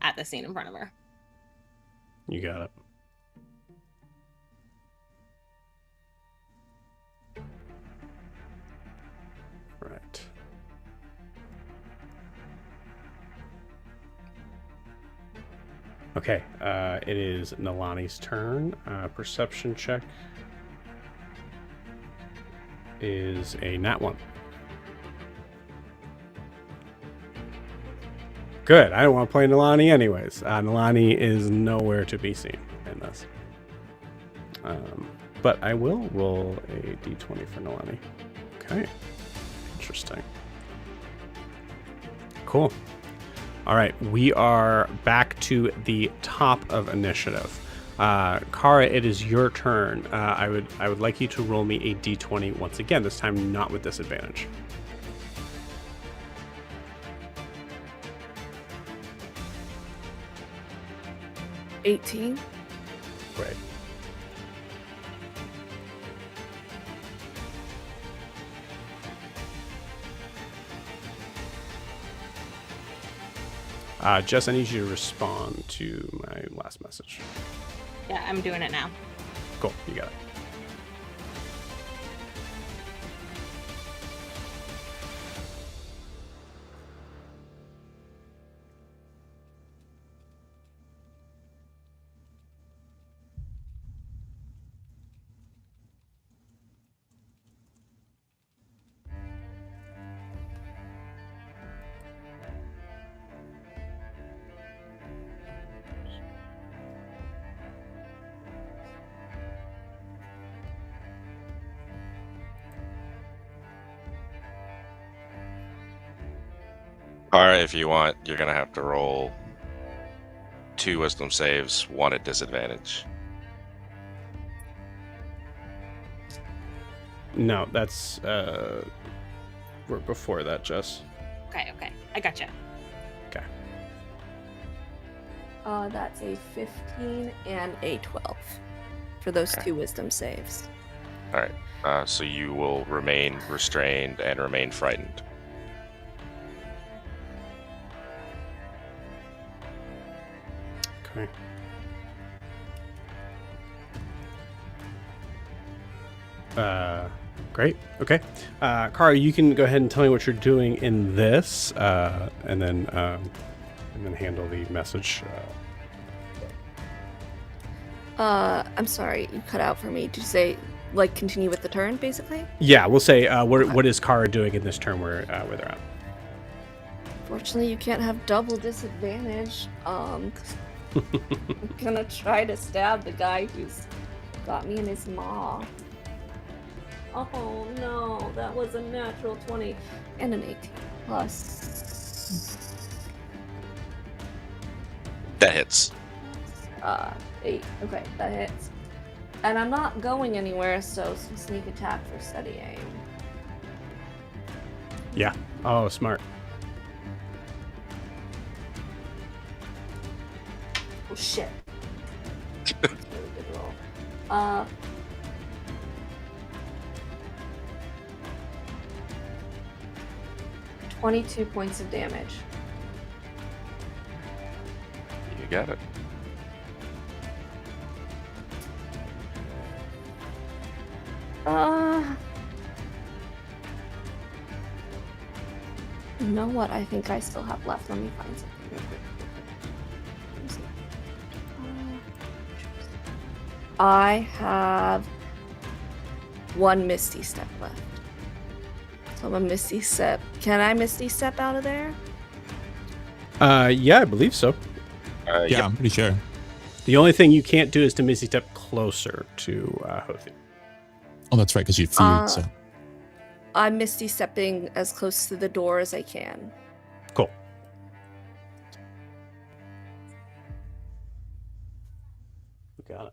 at the scene in front of her. You got it. Right. Okay, it is Nalani's turn. Perception check is a nat 1. Good. I don't want to play Nalani anyways. Nalani is nowhere to be seen in this. But I will roll a d20 for Nalani. Okay. Interesting. Cool. All right, we are back to the top of initiative. Kara, it is your turn. I would like you to roll me a d20 once again. This time, not with disadvantage. $18. Great. Jess, I need you to respond to my last message. Yeah, I'm doing it now. Cool, you got it. Kara, if you want, you're going to have to roll 2 wisdom saves, 1 at disadvantage. No, that's we're before that, Jess. Okay, I gotcha. Okay. That's a 15 and a 12 for those 2 wisdom saves. All right. So you will remain restrained and remain frightened. Okay. Great. Okay. Kara, you can go ahead and tell me what you're doing in this, and then handle the message. I'm sorry, you cut out for me. Did you say like continue with the turn, basically? Yeah, we'll say what is Kara doing in this turn where they're at? Fortunately, you can't have double disadvantage. I'm gonna try to stab the guy who's got me in his maw. Oh no, that was a natural 20 and an 18 plus. That hits. 8. Okay, that hits. And I'm not going anywhere, so some sneak attack for steady aim. Yeah. Oh, smart. Oh shit. That's a really good roll. 22 points of damage. You got it. You know what I think I still have left? Let me find something real quick. Let me see. I have 1 Misty Step left. So I'm a Misty Step. Can I Misty Step out of there? Yeah, I believe so. Yeah, Yep. I'm pretty sure. The only thing you can't do is to Misty Step closer to Hothir. Oh, that's right, because you feared. So I'm Misty Stepping as close to the door as I can. Cool. Got it.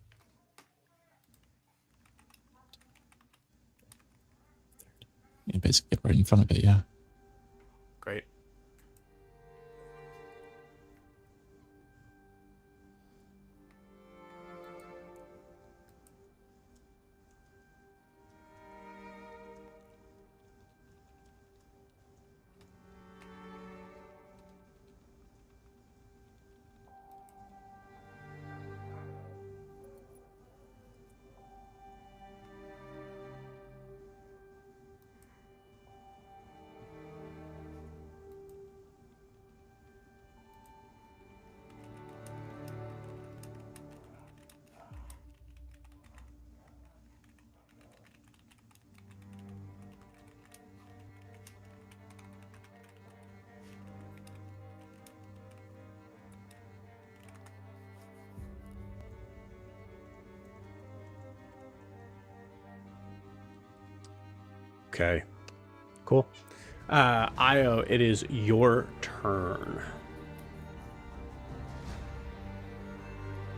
you basically get right in front of it. Yeah. Great. Okay. Cool. Io, it is your turn.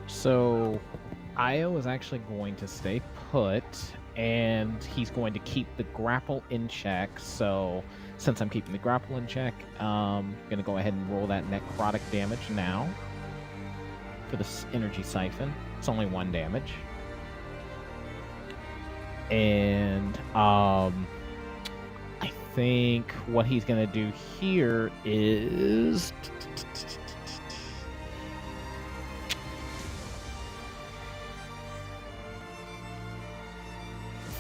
So Io is actually going to stay put, and he's going to keep the grapple in check. So since I'm keeping the grapple in check, I'm going to go ahead and roll that necrotic damage now for this energy siphon. It's only 1 damage. And I think what he's going to do here is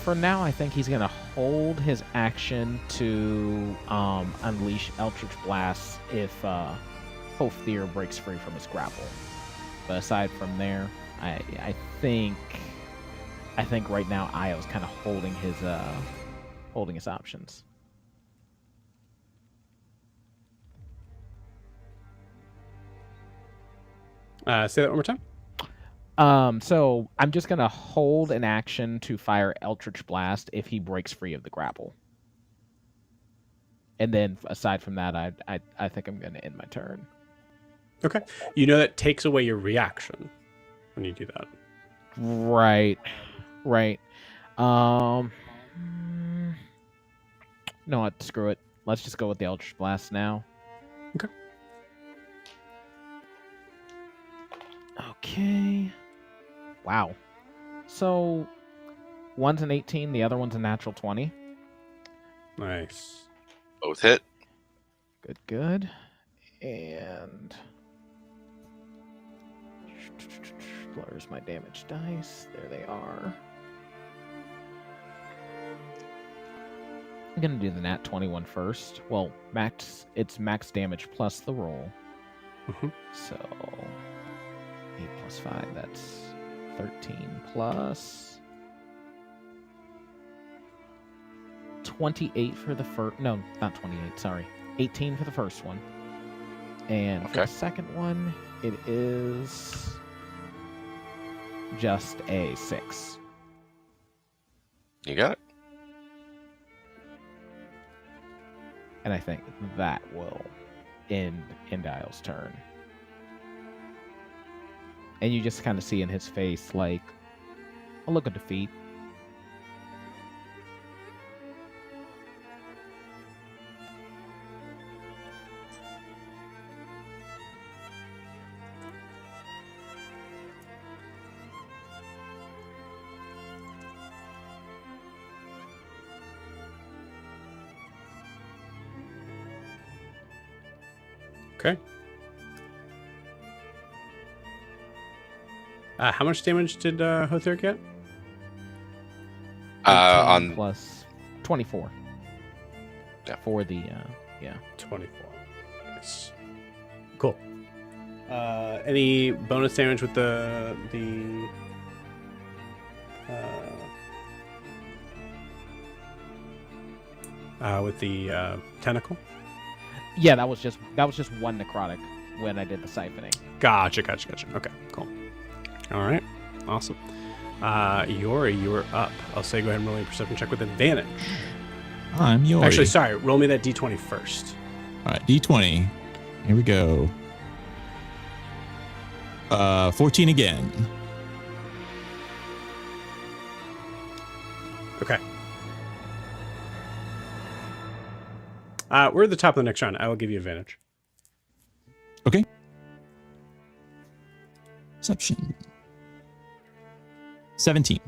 for now, I think he's going to hold his action to unleash Eldritch Blast if Hothir breaks free from his grapple. But aside from there, I think right now Io's kind of holding his options. Say that one more time. So I'm just gonna hold an action to fire Eldritch Blast if he breaks free of the grapple. And then aside from that, I think I'm gonna end my turn. Okay. You know that takes away your reaction when you do that. Right. No, what? Screw it. Let's just go with the Eldritch Blast now. Okay. Wow. So, one's an 18, the other one's a natural 20. Nice. Both hit. Good. And where's my damage dice? There they are. I'm gonna do the nat 21 first. Well, it's max damage plus the roll. So 8 plus 5, that's 13 plus 28 for the first. No, not 28. Sorry, 18 for the first one. And for the second one, it is just a 6. You got it. And I think that will end Dial's turn. And you just kind of see in his face, like, a look of defeat. Okay. How much damage did Hothir get? On plus 24. Yeah. For the 24. Nice. Cool. Any bonus damage with the tentacle? Yeah, that was just one necrotic when I did the siphoning. Gotcha. Okay, cool. All right, awesome. Yori, you're up. I'll say go ahead and roll a perception check with advantage. I'm Yori. Actually, sorry, roll me that d20 first. All right, d20. Here we go. 14 again. Okay. We're at the top of the next round. I will give you advantage. Okay. Perception. 17.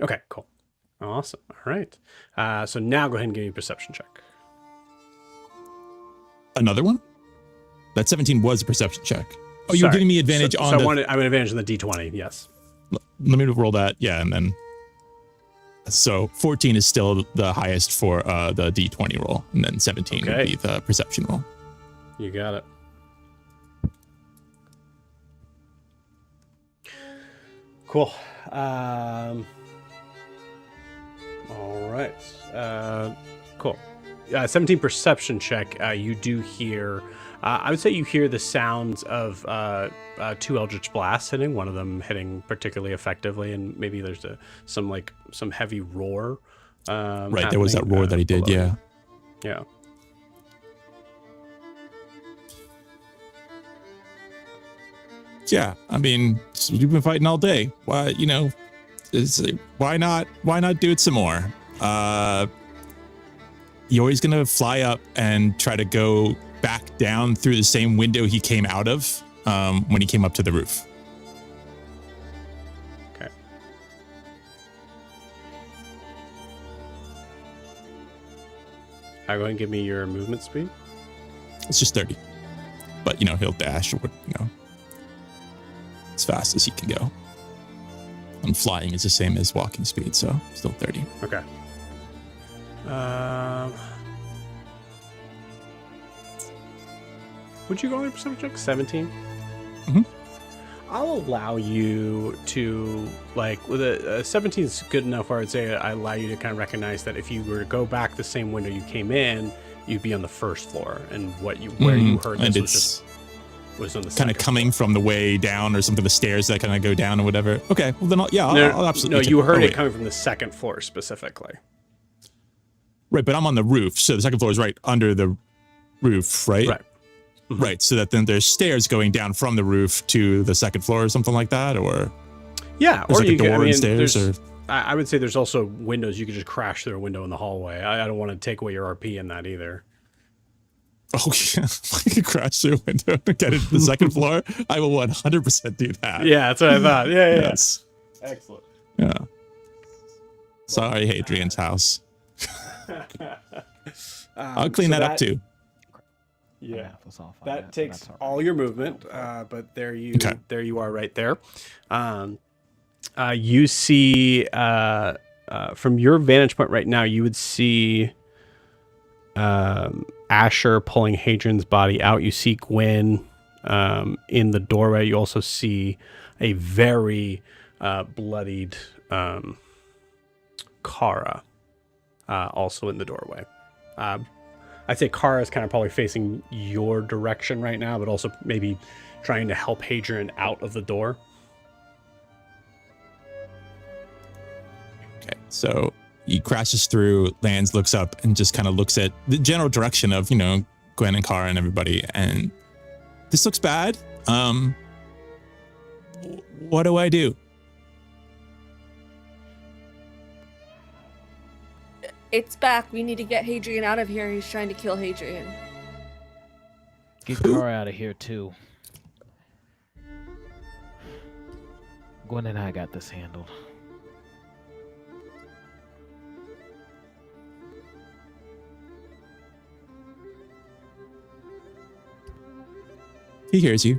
Okay, cool. Awesome. All right. So now go ahead and give me a perception check. Another one? That 17 was a perception check. Oh, you're giving me advantage on the... the... I'm an advantage on the d20, yes. Let me roll that. Yeah, and then... So 14 is still the highest for the d20 roll, and then 17 would be the perception roll. You got it. Cool. All right. Cool. 17 perception check. You do hear... I would say you hear the sounds of 2 Eldritch Blasts hitting, one of them hitting particularly effectively, and maybe there's some heavy roar. Right, there was that roar that he did, below. Yeah. Yeah. Yeah, I mean, you've been fighting all day. Why, why not do it some more? Yori's gonna fly up and try to go back down through the same window he came out of when he came up to the roof. Okay. Go ahead and give me your movement speed. It's just 30. But, you know, he'll dash, or, you know, as fast as he can go. And flying is the same as walking speed, so still 30. Okay. Would you go on a perception check? 17? Mm-hmm. I'll allow you to, like, with a 17 is good enough where I'd say I allow you to kind of recognize that if you were to go back the same window you came in, you'd be on the first floor, and where you heard and this was on the kind of coming from the way down or something, the stairs that kind of go down or whatever. Okay, well then I'll absolutely. No, you heard it coming from the second floor specifically. Right, but I'm on the roof, so the second floor is right under the roof, right? Right. Mm-hmm. Right, so that then there's stairs going down from the roof to the second floor or something like that, or yeah, or you door and stairs, or I would say there's also windows. You could just crash through a window in the hallway. I don't want to take away your RP in that either. oh yeah, I could crash through a window and get into the second floor. I will 100% do that. Yeah, that's what I thought. Yeah. Yes. Excellent. Yeah. Sorry, Hadrian's house. I'll clean that up too. Yeah, was off on that but takes that's all your movement, but there you are right there. You see from your vantage point right now, you would see Asher pulling Hadrian's body out. You see Gwen in the doorway. You also see a very bloodied Kara also in the doorway. I'd say Kara is kind of probably facing your direction right now, but also maybe trying to help Hadrian out of the door. Okay, so he crashes through, lands, looks up, and just kind of looks at the general direction of, you know, Gwen and Kara and everybody, and this looks bad. What do I do? It's back. We need to get Hadrian out of here. He's trying to kill Hadrian. Get Kara out of here too. Gwen and I got this handled. He hears you.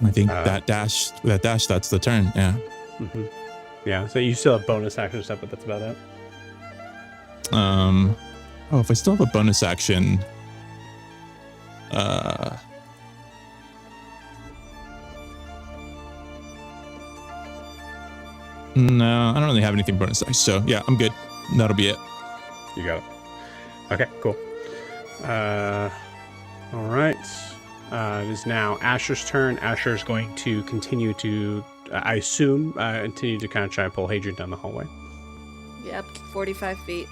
I think that dash, that's the turn. Yeah. Mm-hmm. Yeah. So you still have bonus action stuff, but that's about it. Oh, if I still have a bonus action, no, I don't really have anything bonus action. So yeah, I'm good. That'll be it. You got it. Okay, cool. All right. It is now Asher's turn. Asher's going to continue to, I assume, continue to kind of try and pull Hadrian down the hallway. Yep, 45 feet.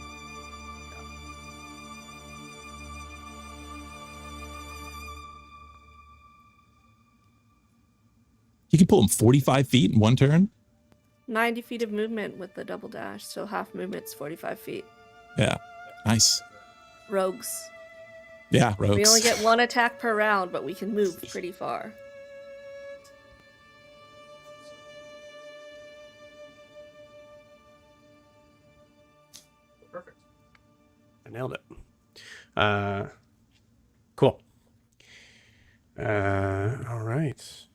You can pull him 45 feet in one turn? 90 feet of movement with the double dash, so half movement's 45 feet. Yeah, nice. Rogues. Yeah, rogues. We only get one attack per round, but we can move pretty far. Perfect. I nailed it. Cool. All right.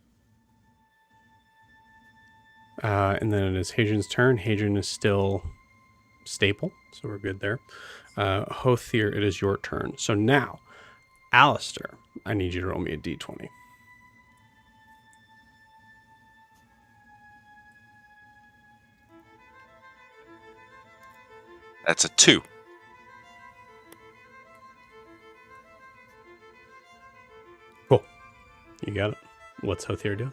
And then it is Hadrian's turn. Hadrian is still stable, so we're good there. Hothir, it is your turn. So now, Alastaire, I need you to roll me a d20. That's a 2. Cool. You got it. What's Hothir do?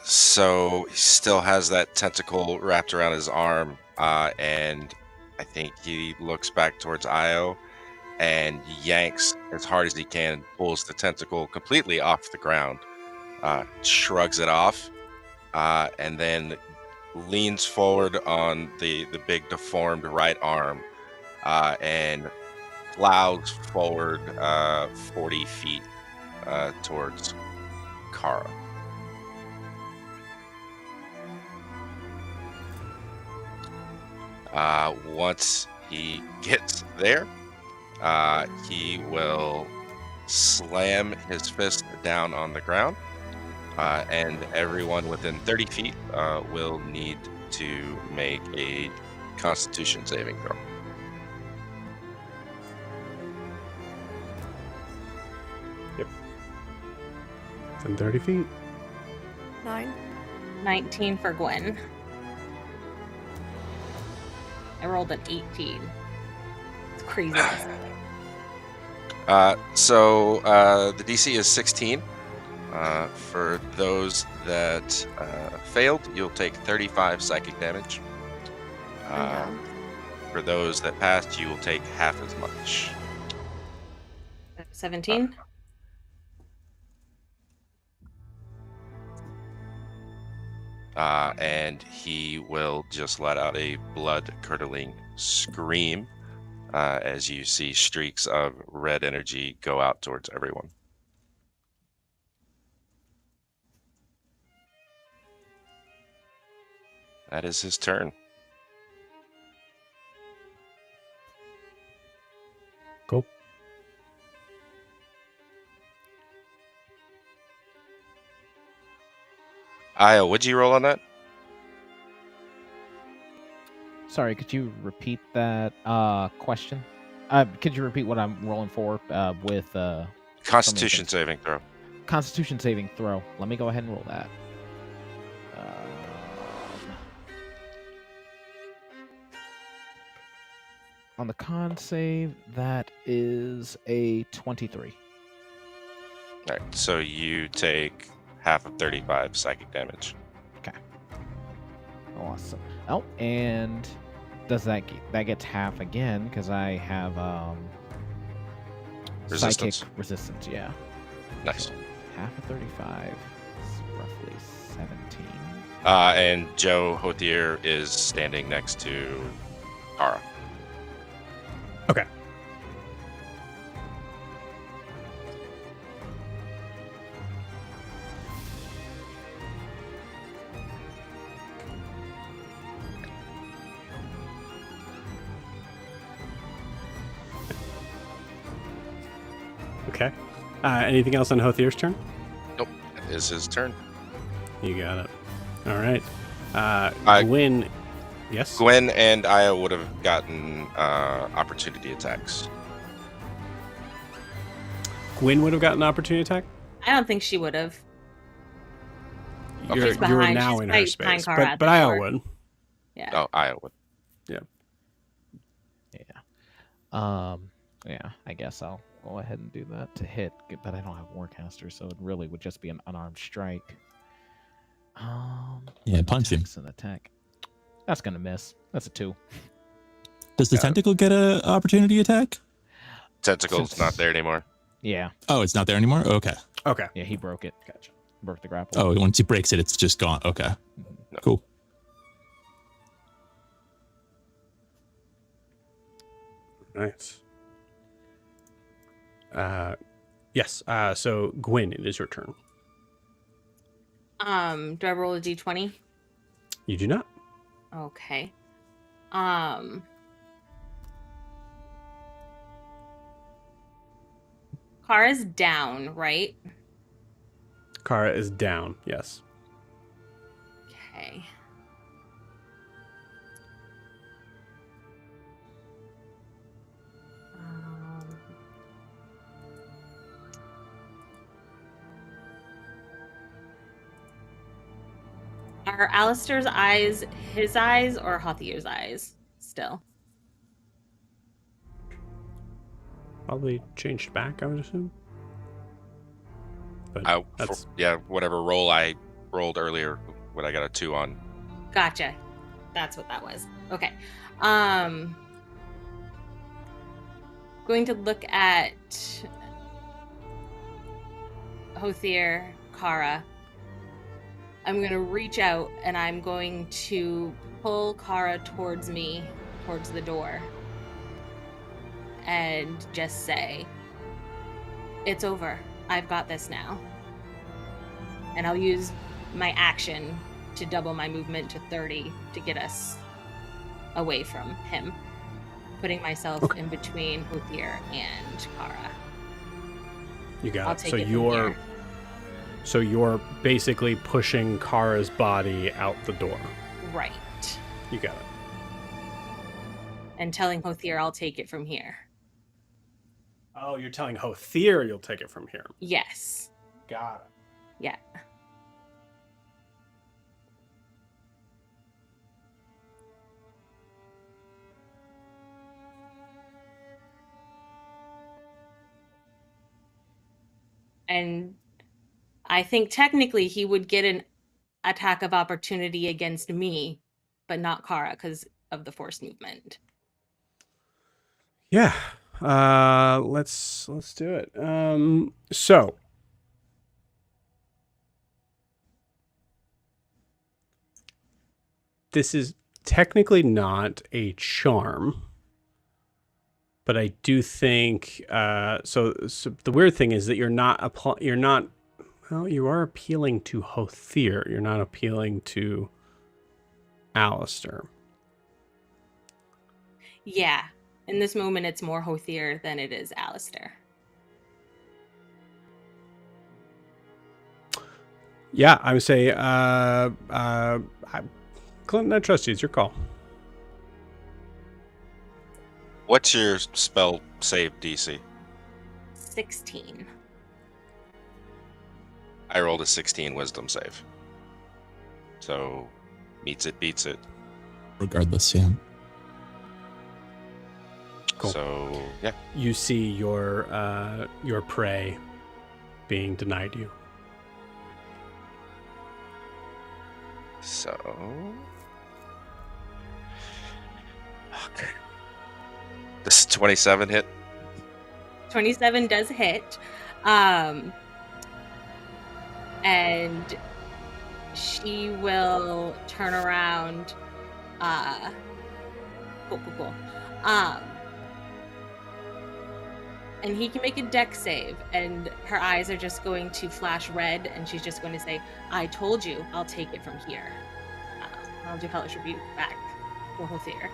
So he still has that tentacle wrapped around his arm, and I think he looks back towards Io and yanks as hard as he can, pulls the tentacle completely off the ground, shrugs it off, and then leans forward on the big deformed right arm, and plows forward 40 feet towards Kara. Once he gets there, he will slam his fist down on the ground, and everyone within 30 feet will need to make a Constitution saving throw. Within 30 feet. 9. 19 for Gwen. I rolled an 18. It's crazy. So the DC is 16. For those that failed, you'll take 35 psychic damage. For those that passed, you will take half as much. 17? And he will just let out a blood-curdling scream as you see streaks of red energy go out towards everyone. That is his turn. Cool. Io, what'd you roll on that? Sorry, could you repeat that question? Could you repeat what I'm rolling for with Constitution saving throw. Constitution saving throw? Let me go ahead and roll that. On the con save, that is a 23. All right, so you take half of 35 psychic damage. Okay. Awesome. Oh, and does that gets half again because I have Resistance. psychic resistance? Yeah. Nice. So half of 35 is roughly 17. And Joe Hothir is standing next to Kara. Okay. Okay. Anything else on Hothir's turn? Nope, it is his turn. You got it. All right. Uh, Gwen. Yes. Gwen and Io would have gotten opportunity attacks. Gwen would have gotten an opportunity attack. I don't think she would have. You're, She's you're behind- now she's in right her behind space, Kara at but the Io door. would. Yeah. Oh, Io would. Yeah, I guess I'll go ahead and do that to hit, but I don't have Warcaster, so it really would just be an unarmed strike. Yeah, punch him. Attacks and attack. That's gonna miss. That's a 2. Does the tentacle get a opportunity attack? Tentacle's Since- not there anymore. Yeah, Oh, it's not there anymore? Okay. Okay. yeah, he broke it. Gotcha. Broke the grapple. Oh, once he breaks it, it's just gone. Okay. Cool. Nice. Yes. So Gwen, it is your turn. Do I roll a d20? You do not. Okay. Kara's down, right? Kara is down. Yes. Okay. Are Alastaire's eyes his eyes or Hothir's eyes still? Probably changed back, I would assume. But that's Whatever roll I rolled earlier, what I got a 2 on. Gotcha. That's what that was. Okay. Going to look at Hothir, Kara. I'm going to reach out and I'm going to pull Kara towards me, towards the door, and just say, "It's over. I've got this now." And I'll use my action to double my movement to 30 to get us away from him, putting myself Okay. in between Hothir and Kara. You got I'll it. take So it from you're here. so you're basically pushing Kara's body out the door. Right. You got it. And telling Hothir I'll take it from here. Oh, you're telling Hothir you'll take it from here. Yes. Got Yeah. And I think technically he would get an attack of opportunity against me, but not Kara because of the force movement. Yeah. Let's do it. So this is technically not a charm, but I do think so the weird thing is that you're not well, you are appealing to Hothir. You're not appealing to Alastaire. Yeah. In this moment, it's more Hothir than it is Alastaire. Yeah, I would say Clinton, I trust you. It's your call. What's your spell save DC? 16. I rolled a 16 wisdom save. So, meets it, beats it. Regardless, yeah. Cool. So, yeah. You see your prey being denied you. So, okay. This 27 hit. 27 does hit. And she will turn around. Cool. And he can make a dex save, and her eyes are just going to flash red, and she's just going to say, I told you, I'll take it from here. I'll do Hellish Rebuke back for Hothir.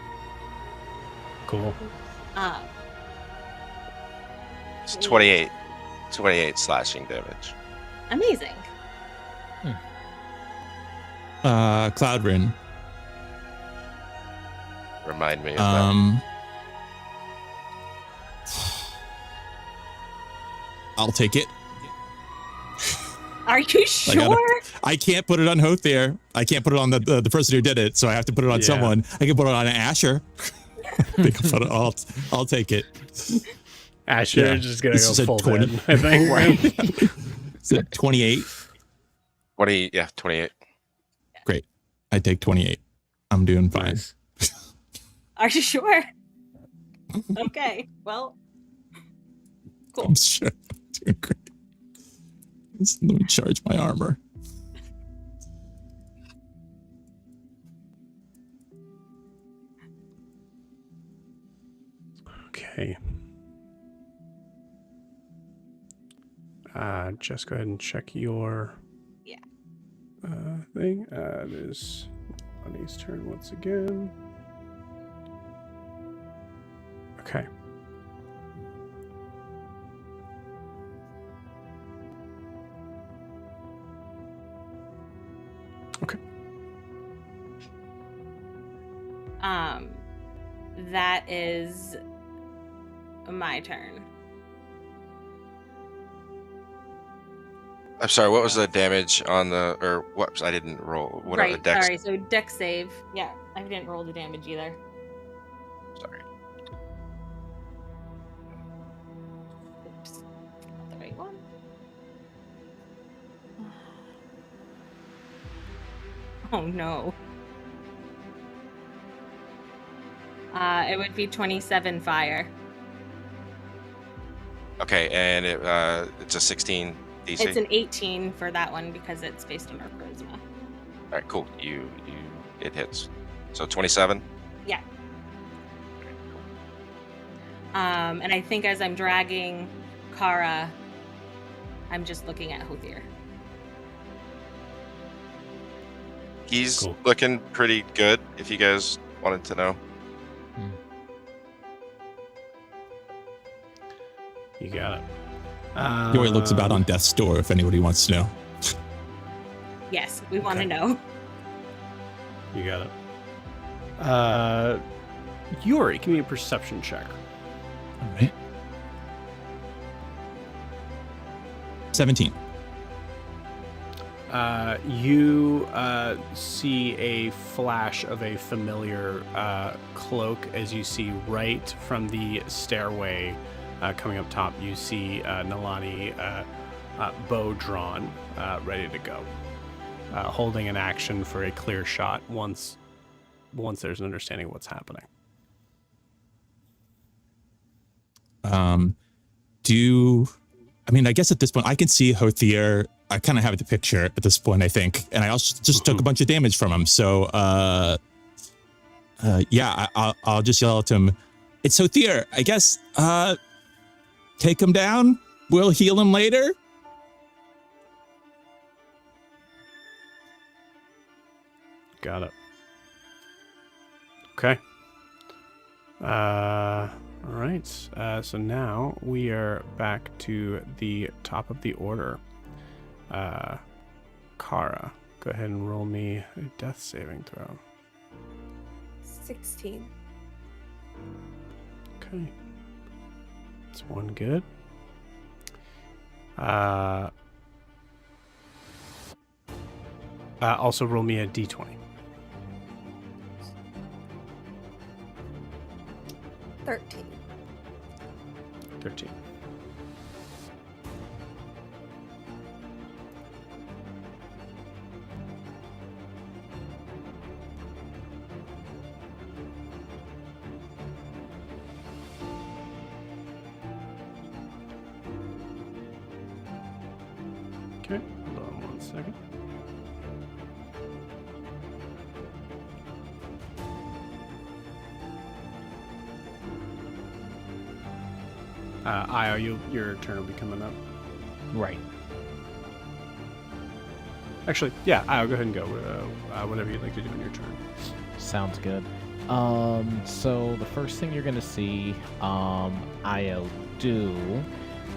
Cool. It's 28 slashing damage. Amazing. Cloudrin. Remind me of that. I'll take it. Are you sure? I can't put it on Hothir. I can't put it on the person who did it, so I have to put it on someone. I can put it on Asher. I'll take it. Asher is just gonna This go is a full 20. dead, I think. Right? Is it 28? 28. Great. I take 28. I'm doing fine. Nice. Are you sure? Okay. Well, cool. I'm sure I'm doing great. Let me charge my armor. Okay. Just go ahead and check your thing. It is Bunny's turn once again. Okay. Okay. That is my turn. I'm sorry, what was the damage on the, or what? I didn't roll. What are the Right, dex? sorry, so dex save. Yeah, I didn't roll the damage either. Sorry. Oops, not the right one. Oh no. It would be 27 fire. Okay, and it's a 16 DC. It's an 18 for that one because it's based on our charisma. All right, cool. It hits. So 27. Yeah. And I think as I'm dragging Kara, I'm just looking at Hothir. He's Cool. looking pretty good. If you guys wanted to know. You got it. Yori looks about on death's door if anybody wants to know. Yes, we want to Okay. know. You got it. Yuri, give me a perception check. All right. 17. You see a flash of a familiar cloak as you see right from the stairway coming up top. You see Nalani bow drawn, ready to go, holding an action for a clear shot once there's an understanding of what's happening. I guess at this point I can see Hothir. I kind of have the picture at this point, I think, and I also just took a bunch of damage from him. So, I'll just yell at him. It's Hothir. I guess. Take him down. We'll heal him later. Got it. Okay. All right. So now we are back to the top of the order. Kara, go ahead and roll me a death saving throw. 16. Okay. That's one good. Also roll me a d20. 13. 13. Okay, hold on 1 second. Io, your turn will be coming up. Right. Actually, yeah, Io, go ahead and go. Whatever you'd like to do in your turn. Sounds good. So the first thing you're gonna see Io do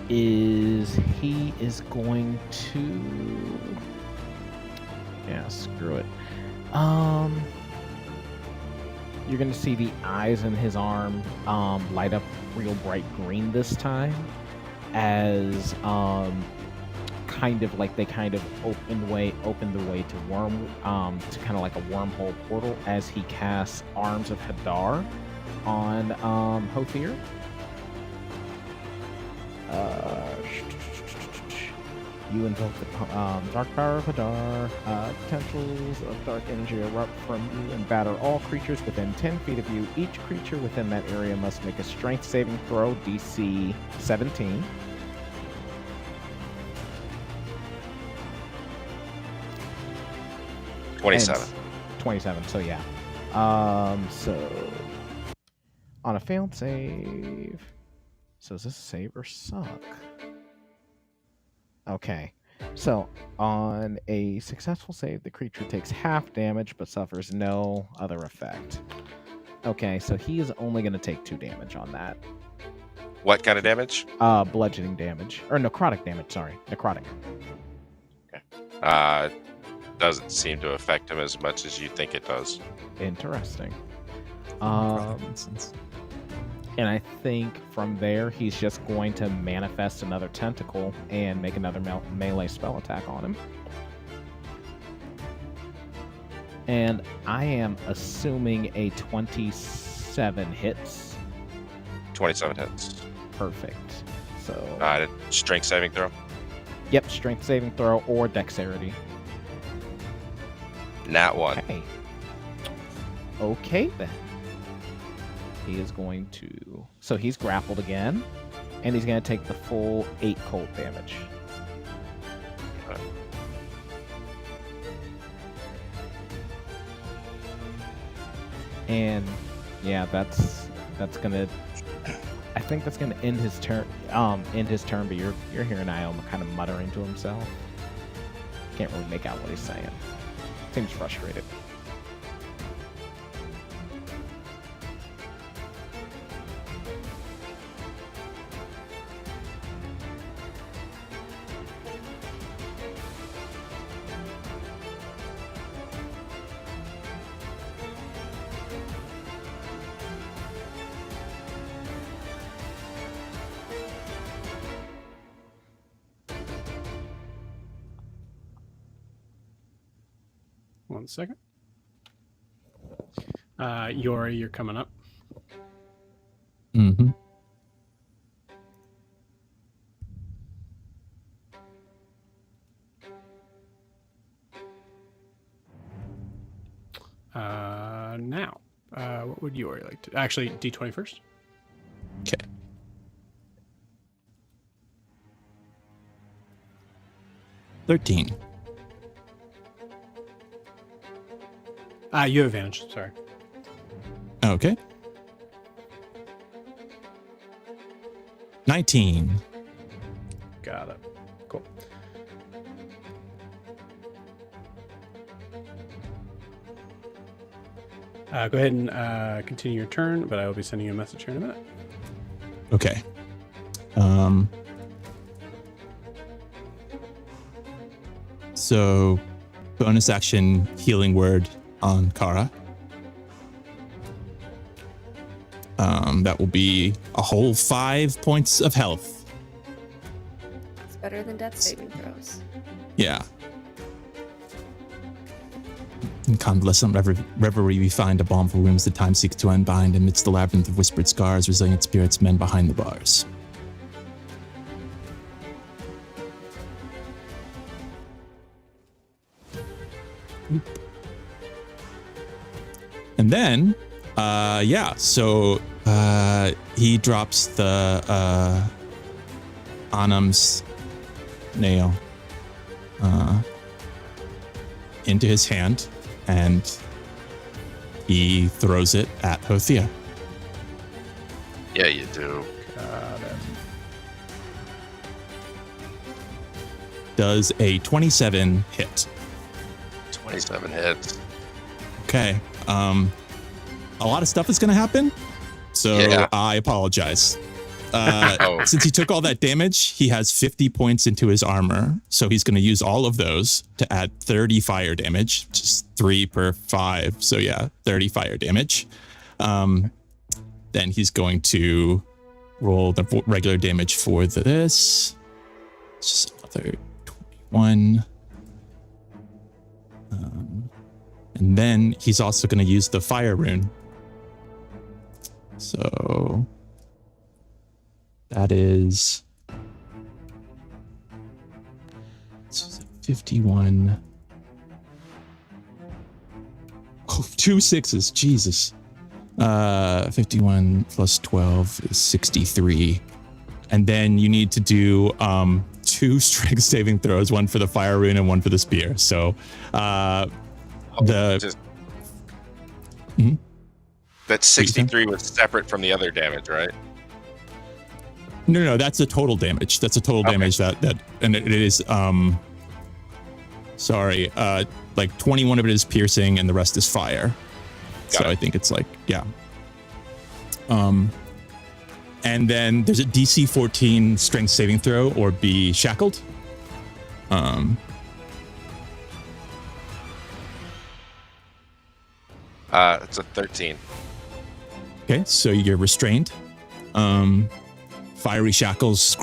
is he is going to screw it. You're gonna see the eyes in his arm light up real bright green this time, as kind of like they kind of open the way to kind of like a wormhole portal as he casts Arms of Hadar on Hothir. You invoke the dark power of Hadar. Potentials of dark energy erupt from you and batter all creatures within 10 feet of you. Each creature within that area must make a strength saving throw, DC 17. – 27. 27, so yeah. So on a failed save. So is this save or suck? Okay. So on a successful save, the creature takes half damage but suffers no other effect. Okay, so he is only going to take 2 damage on that. What kind of damage? Bludgeoning damage. Or necrotic damage, sorry. Necrotic. Doesn't seem to affect him as much as you think it does. Interesting. And I think from there, he's just going to manifest another tentacle and make another melee spell attack on him. And I am assuming a 27 hits. 27 hits. Perfect. So. Strength saving throw? Yep, strength saving throw or dexterity. Nat 1. Okay then. He is going to... So he's grappled again, and he's going to take the full 8 cold damage. Okay. And yeah, that's gonna... I think that's gonna end his turn. But you're hearing Iom kind of muttering to himself. Can't really make out what he's saying. Seems frustrated. 1 second. Yori, you're coming up. Mm-hmm. Now, what would Yori like to... Actually, D20 first. Okay. $13. You have advantage, sorry. Okay. 19. Got it. Cool. Go ahead and continue your turn, but I will be sending you a message here in a minute. Okay. So, bonus action healing word on Kara. That will be a whole 5 points of health. It's better than death saving throws. Yeah. In convalescent reverie, we find a balm for wounds that time seeks to unbind. Amidst the labyrinth of whispered scars, resilient spirits mend behind the bars. And then, so he drops the Anum's nail into his hand, and he throws it at Hothir. Yeah, you do. Got it. Does a 27 hit. 27 hits. Okay. A lot of stuff is going to happen, so Yeah. I apologize. Oh. Since he took all that damage, he has 50 points into his armor, so he's going to use all of those to add 30 fire damage, just 3 per 5. So yeah, 30 fire damage. Then he's going to roll the regular damage for this. It's just another 21. And then he's also going to use the fire rune. So that is 51. Oh, 2 6s. Jesus. 51 plus 12 is 63. And then you need to do 2 strength saving throws, one for the fire rune and one for the spear. So That 63 was separate from the other damage, right? No, that's a total damage. That's a total damage that and it is like 21 of it is piercing and the rest is fire. So I think it's like, yeah. And then there's a DC 14 strength saving throw or be shackled. It's a 13. Okay, so you're restrained. Fiery shackles,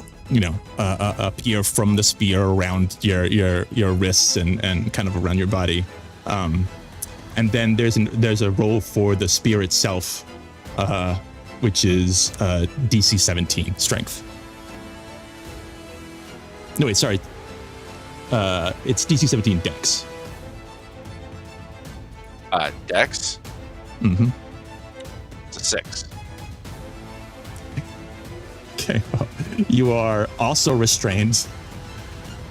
appear from the spear around your wrists and kind of around your body. And then there's a roll for the spear itself, which is DC 17 strength. No, wait, sorry. It's DC 17 dex. Dex? Mm-hmm. It's a 6. Okay, well, you are also restrained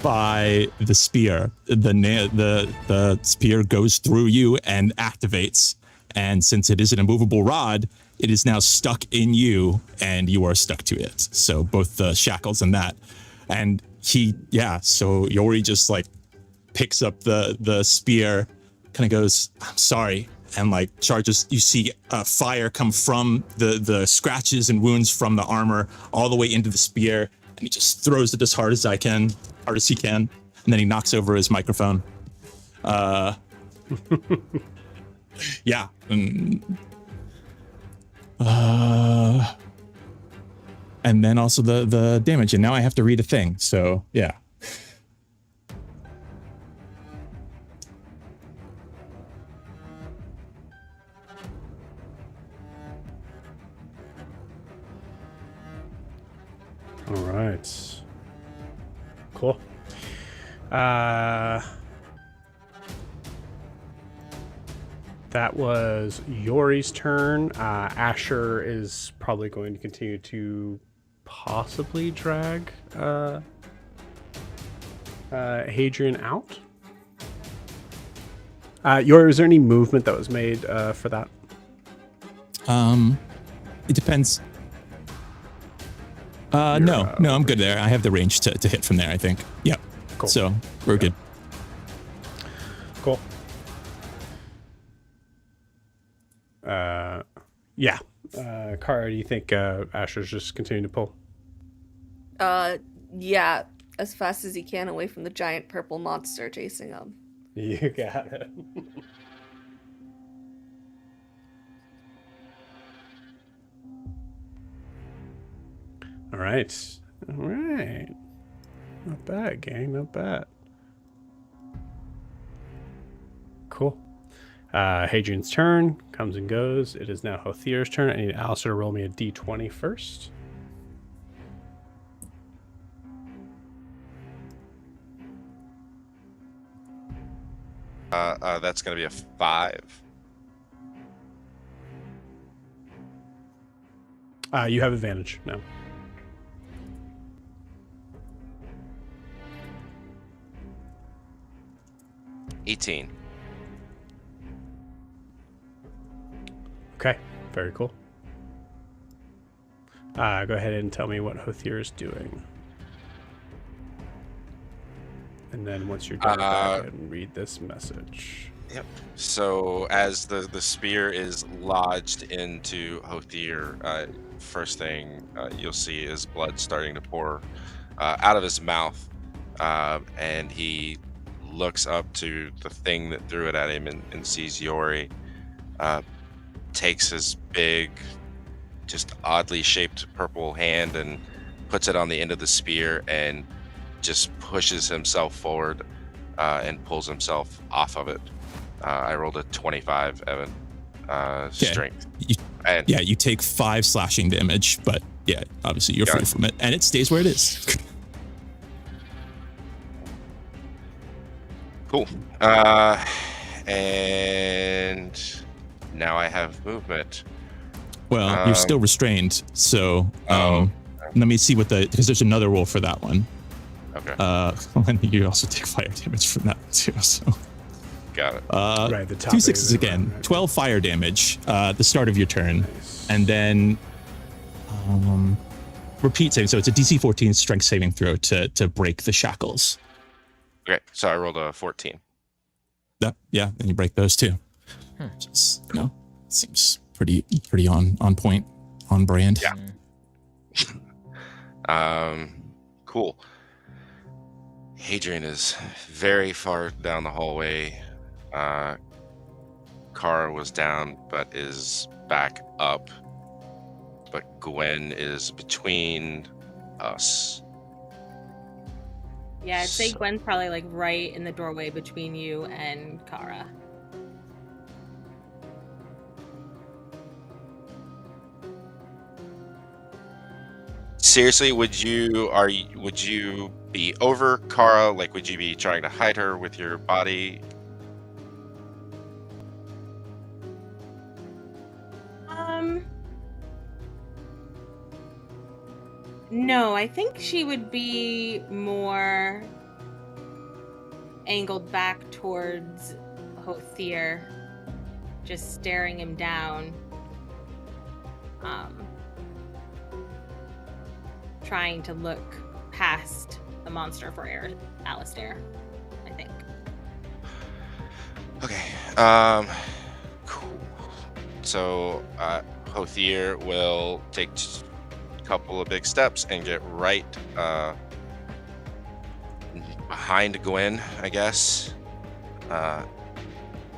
by the spear. The spear goes through you and activates, and since it is an immovable rod, it is now stuck in you, and you are stuck to it. So both the shackles and that, and so Yori just like picks up the spear, kind of goes, "I'm sorry," and like charges. You see fire come from the scratches and wounds from the armor all the way into the spear, and he just throws it as hard as he can, and then he knocks over his microphone. Yeah. And then also the damage, and now I have to read a thing. So yeah. All right. Cool. That was Yori's turn. Asher is probably going to continue to possibly drag Hadrian out. Yori, was there any movement that was made for that? It depends. No, I'm good there. I have the range to hit from there, I think. Yep. Cool. So we're good. Cool. Yeah. Kara, do you think Asher's just continuing to pull? Yeah, as fast as he can away from the giant purple monster chasing him. You got it. All right. All right. Not bad, gang. Not bad. Cool. Hadrian's turn comes and goes. It is now Hothir's turn. I need Alastaire to roll me a d20 first. That's going to be a 5. You have advantage now. $18. Okay, very cool. Go ahead and tell me what Hothir is doing. And then once you're done, go ahead and read this message. Yep. So as the spear is lodged into Hothir, first thing you'll see is blood starting to pour out of his mouth, and he looks up to the thing that threw it at him and sees Yori. Takes his big, just oddly shaped purple hand and puts it on the end of the spear and just pushes himself forward and pulls himself off of it. I rolled a 25, Evan. Strength. You take 5 slashing damage, but yeah, obviously you're free from it, and it stays where it is. Cool. And now I have movement. Well, you're still restrained, so let me see because there's another roll for that one. Okay. And you also take fire damage from that one too. So. Got it. Right, the top 2 6s again. Right. 12 fire damage. The start of your turn, and then repeat save. So it's a DC 14 strength saving throw to break the shackles. Okay, so I rolled a 14. Yeah, and you break those too. Just, seems pretty on point, on brand. Yeah. Cool. Hadrian is very far down the hallway. Kara was down, but is back up. But Gwen is between us. Yeah, I'd say Gwen's probably like right in the doorway between you and Kara. Seriously, would you be over Kara? Like, would you be trying to hide her with your body? No, I think she would be more angled back towards Hothir, just staring him down. Trying to look past the monster for Alastaire, I think. Okay. Cool. So Hothir will take a couple of big steps and get right behind Gwen, I guess.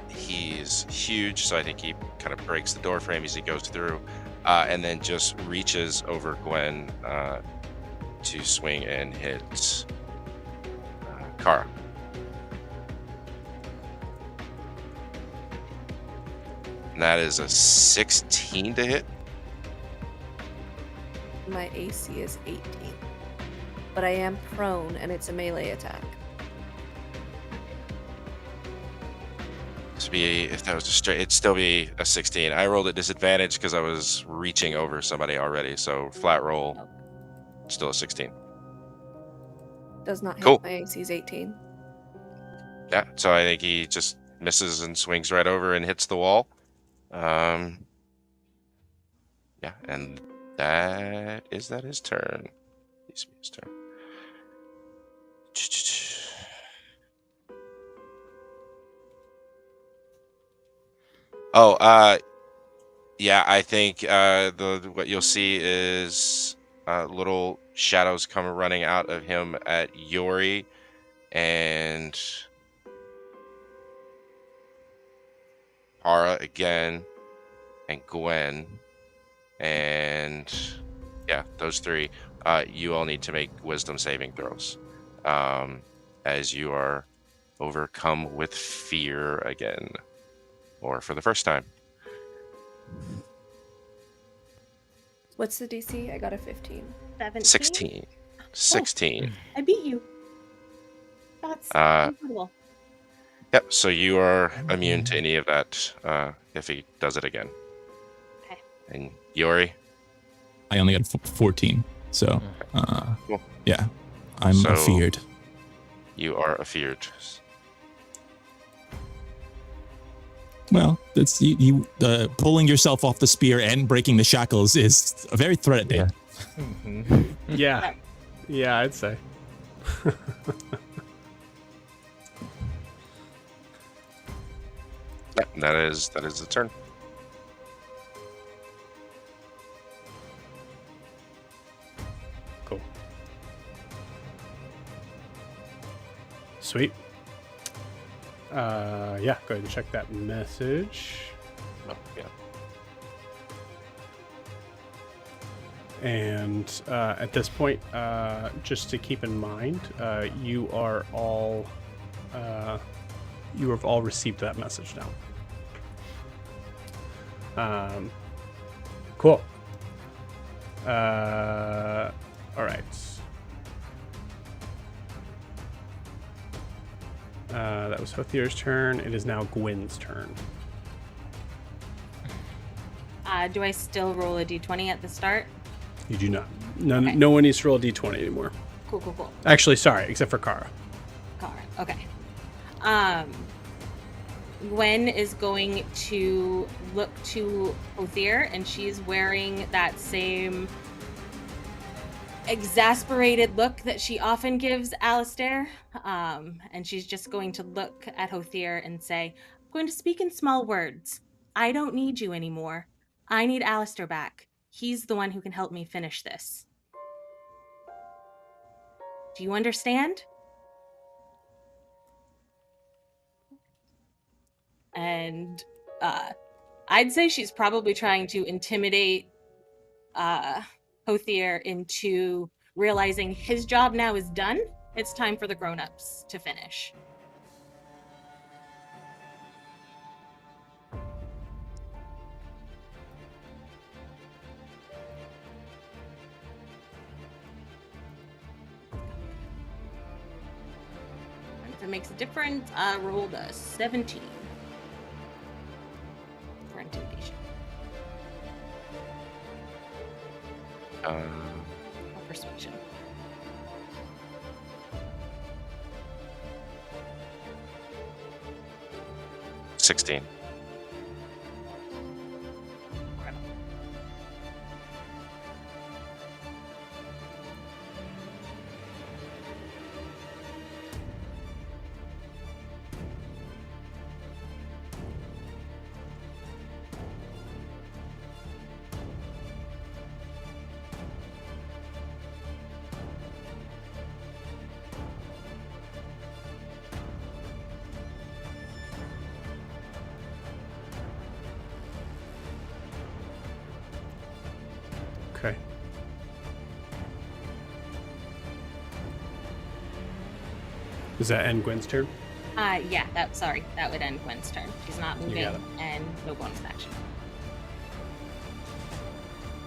He's huge, so I think he kind of breaks the door frame as he goes through, and then just reaches over Gwen to swing and hit Kara. And that is a 16 to hit. My AC is 18. but I am prone, and it's a melee attack. If that was a straight, it'd still be a 16. I rolled at disadvantage because I was reaching over somebody already. So flat roll, still a 16. Does not hit Cool. my AC's 18. Yeah, so I think he just misses and swings right over and hits the wall. Yeah, and that is his turn. His turn. Oh, yeah, I think what you'll see is little shadows come running out of him at Yori and Ara again and Gwen, and yeah, those three. You all need to make wisdom saving throws as you are overcome with fear again, or for the first time. What's the DC? I got a 15. 17? 16. I beat you. That's incredible. Yep, so you are immune to any of that if he does it again. Okay. And Yori? I only got 14, so Cool. yeah, I'm So- afeared. You are afeared. Well, that's you pulling yourself off the spear and breaking the shackles is a very threatening. Yeah. Yeah, I'd say. Yeah, that is the turn. Cool. Sweet. Yeah, go ahead and check that message. Oh, yeah. And at this point, just to keep in mind, you have all received that message now. Cool. All right. That was Hothir's turn. It is now Gwen's turn. Do I still roll a d20 at the start? You do not. Okay. No one needs to roll a d20 anymore. Cool. Actually, sorry, except for Kara. Okay. Gwen is going to look to Hothir, and she's wearing that same exasperated look that she often gives Alastaire. And she's just going to look at Hothir and say, I'm going to speak in small words. I don't need you anymore. I need Alastaire back. He's the one who can help me finish this. Do you understand? And I'd say she's probably trying to intimidate Hothir into realizing his job now is done. It's time for the grown-ups to finish. And if it makes a difference, I rolled a 17 for intimidation. Or persuasion. $16. Okay. Does that end Gwen's turn? Yeah, that would end Gwen's turn. She's not moving got it. and no bonus action.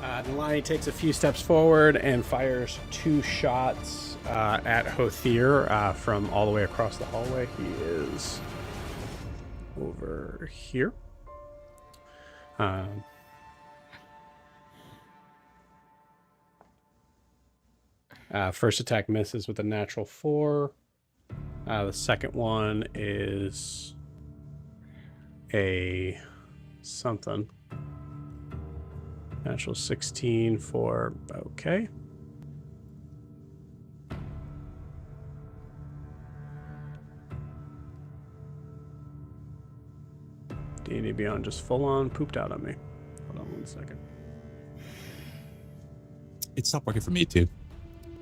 Nalani takes a few steps forward and fires 2 shots at Hothir from all the way across the hallway. He is over here. First attack misses with a natural 4. The second one is a something. Natural 16 for okay. D&D Beyond just full on pooped out on me. Hold on 1 second. It stopped working for me too.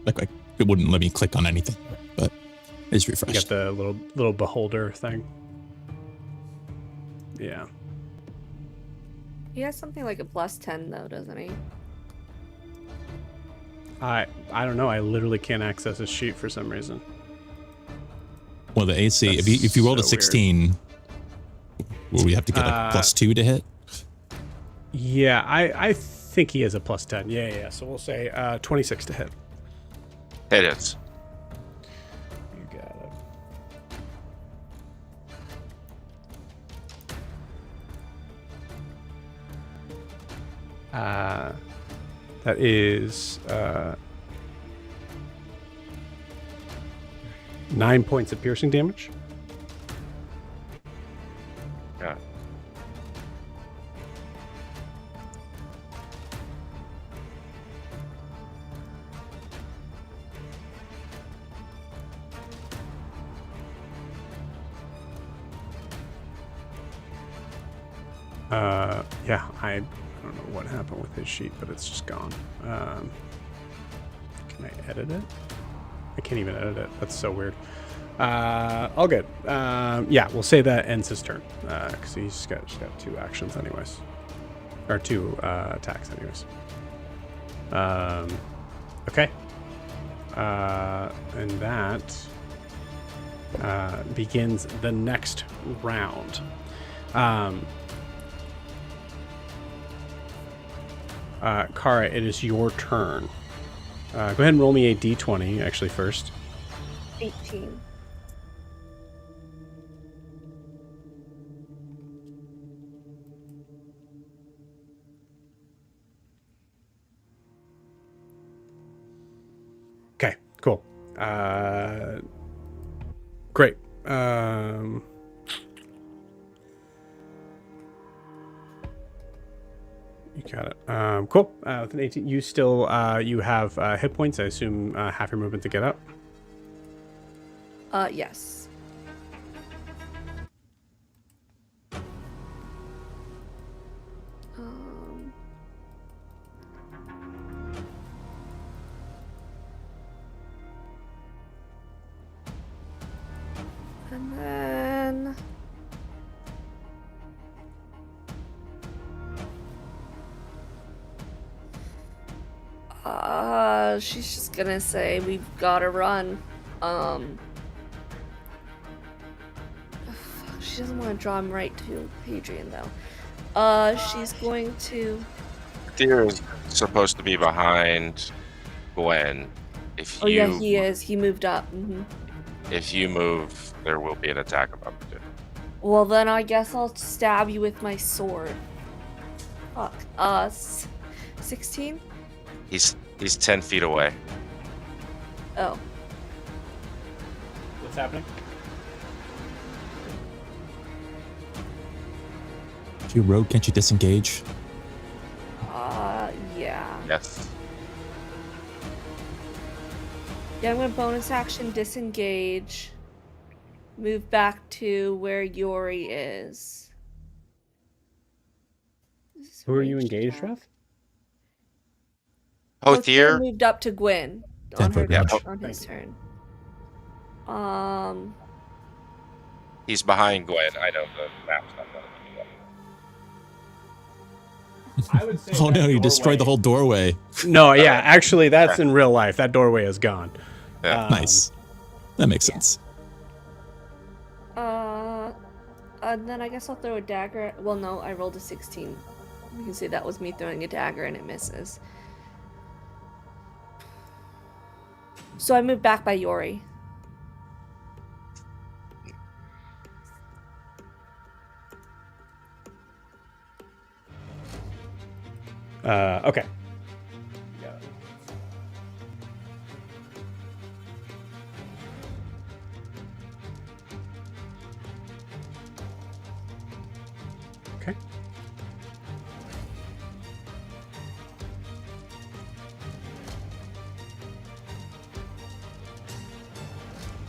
Like it wouldn't let me click on anything, but it's You refreshed. got the little beholder thing. Yeah. He has something like a +10 though, doesn't he? I don't know. I literally can't access his sheet for some reason. Well, the AC, That's if you rolled a so weird. 16, will we have to get like +2 to hit? Yeah, I think he has a +10. Yeah. So we'll say 26 to hit. It is. You got it. That is 9 points of piercing damage. Yeah. Yeah, I don't know what happened with his sheet, but it's just gone. Can I edit it? I can't even edit it. That's so weird. All good. Yeah, we'll say that ends his turn because he's got 2 actions anyways, or 2 attacks anyways. Okay. And that begins the next round. Kara, it is your turn. Go ahead and roll me a d20 actually first. 18. Okay, cool. Great. You got it. Cool. With an 18, you still you have hit points. I assume half your movement to get up. Yes. And then she's just gonna say we've gotta run. She doesn't want to draw him right to Hadrian though. She's going to. Deer is supposed to be behind Gwen. If Oh you yeah, he is. He moved up. if you move, there will be an attack of opportunity. Well then, I guess I'll stab you with my sword. Fuck. 16. He's 10 feet away. Oh. What's happening? If you're rogue, can't you disengage? Yeah. Yes. Yeah, I'm gonna bonus action disengage. Move back to where Yori is. Who are you Ranged engaged attack. with? Hothir Hothir. moved up to Gwen 10 on her foot range. on his turn. He's behind Gwen. I know the map's not going to I would say Oh no, you destroyed the whole doorway. No, yeah, actually, that's in real life. That doorway is gone. Yeah. Nice. That makes sense. And then I guess I'll throw a dagger. Well, no, I rolled a 16. You can see that was me throwing a dagger and it misses. So I moved back by Yori. Okay. Okay.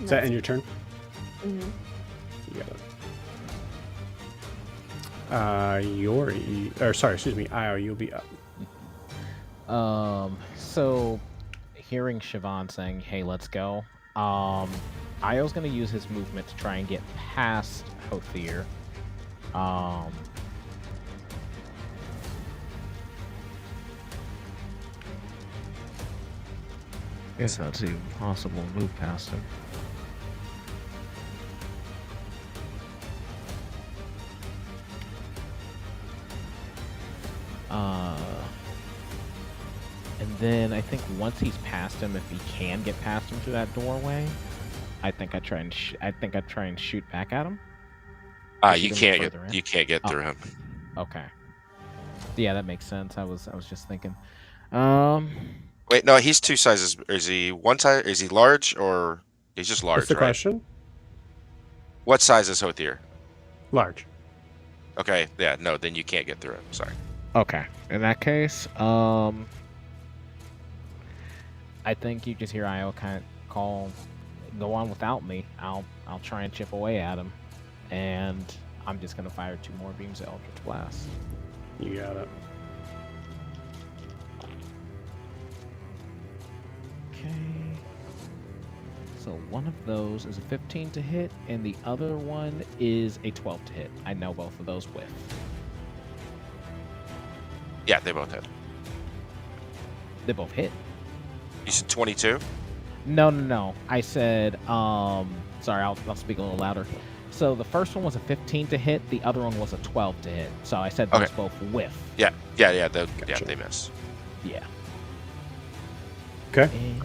Does that end your turn? Mm-hmm. You got it. Yori, or sorry, excuse me, Io, you'll be up. So hearing Siobhan saying, "Hey, let's go," Io's gonna use his movement to try and get past Hothir. Guess that's even possible to move past him. And then I think once he's past him, if he can get past him through that doorway, I think I try and shoot back at him. You can't get Oh. through him. Okay. Yeah, that makes sense. I was just thinking. Wait, no, he's two sizes. Is he one size? Is he large or he's just large? What's the right? question? What size is Hothir? Large. Okay, yeah, no, then you can't get through him. Sorry. Okay. In that case, I think you just hear Io kind of call, "Go on without me. I'll try and chip away at him," and I'm just gonna fire 2 more beams of Eldritch Blast. You got it. Okay. So one of those is a 15 to hit, and the other one is a 12 to hit. I know both of those whiff. Yeah, they both hit. They both hit. You said 22? No. I said, sorry, I'll speak a little louder. So the first one was a 15 to hit, the other one was a 12 to hit. So I said those both whiff. Yeah, Gotcha. they miss. Yeah. Okay. And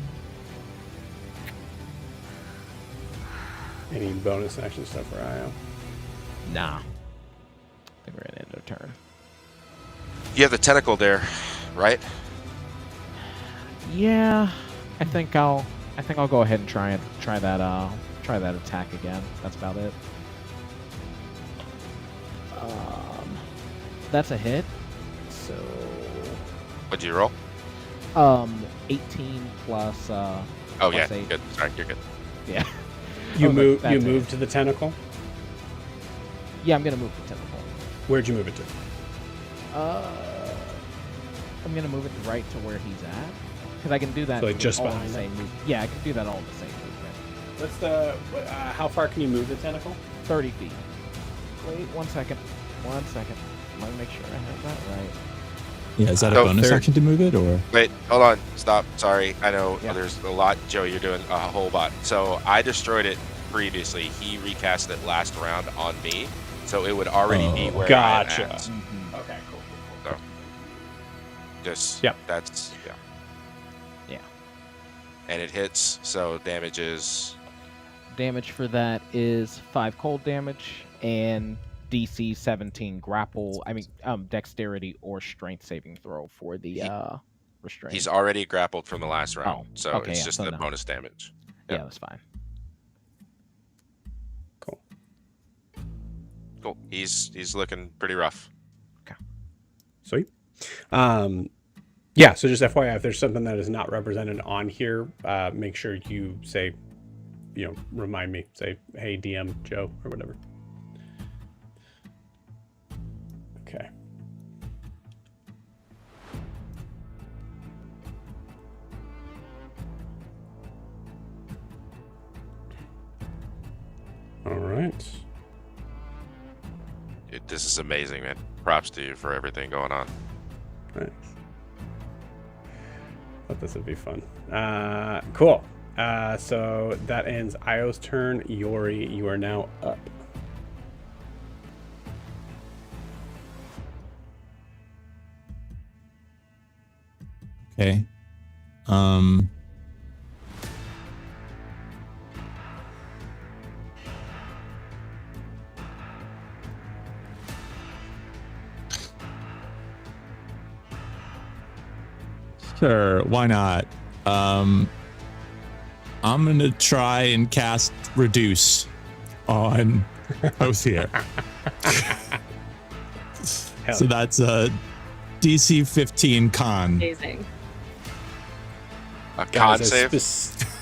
Any bonus action stuff for Io? nah. I think we're gonna end our turn. You have the tentacle there, right? Yeah. I think I'll go ahead and try that attack again. That's about it. That's a hit. So What'd you roll? 18 plus Oh plus yeah, 8. good. Sorry, you're good. Yeah. You I was like, move. that's You it. move to the tentacle. Yeah, I'm gonna move the tentacle. Where'd you move it to? I'm gonna move it right to where he's at, because I can do that. So, like, just all in behind the same move. Yeah, I can do that all in the same movement. What's the? How far can you move the tentacle? 30 feet. Wait, 1 second. 1 second. Let me make sure I have that right. Yeah, is that a So bonus third- action to move it, or? Wait, hold on. Stop. Sorry. I know Yeah. there's a lot. Joey, you're doing a whole lot. So I destroyed it previously. He recast it last round on me. So it would already be where Gotcha. I'm at. Okay, cool. So just, Yep. that's, yeah. Yeah. And it hits, so damage is, Damage for that is 5 cold damage and DC 17 grapple. Dexterity or strength saving throw for the restraint. he's already grappled from the last round. Oh, So okay, it's yeah, just so the no. bonus damage. Yeah, that's fine. Cool. Cool. He's looking pretty rough. Sweet. Yeah. So just FYI, if there's something that is not represented on here, make sure you say, remind me. Say, hey, DM Joe or whatever. Okay. All right. Dude, this is amazing, man. Props to you for everything going on. Nice. Thought this would be fun. Cool. So that ends Io's turn. Yori, you are now up. Okay. Sure, why not? I'm gonna try and cast Reduce on Hothir. So that's a DC 15 con. Amazing. A con Guys, save.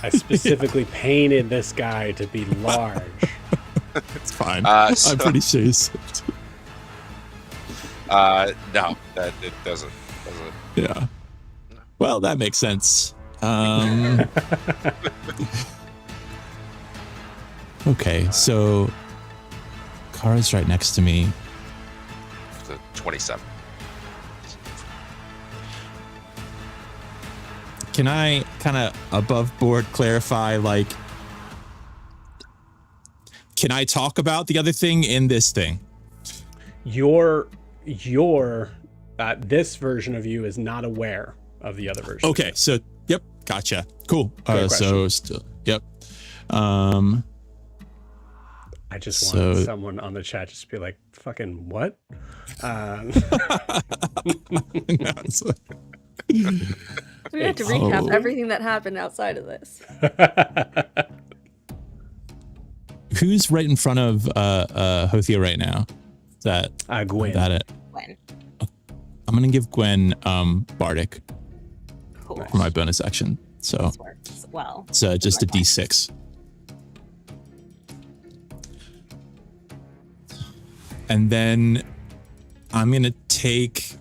I specifically painted this guy to be large. It's fine. I'm I'm pretty sure he's... No, that it doesn't. Yeah. Well, that makes sense. Okay, so Kara's right next to me. It's a 27. Can I kind of above board clarify, like, can I talk about the other thing in this thing? Your this version of you is not aware of the other version. Okay, so yep, gotcha. Cool. Great So still, yep. I just want so- someone on the chat just to be like, fucking what? No, it's like- We have to recap Oh. everything that happened outside of this. Who's right in front of Hothir right now? Is that Gwen. that it? When? I'm gonna give Gwen Bardic Cool. for my bonus action. So This works well. it's just a D6. And then I'm gonna take.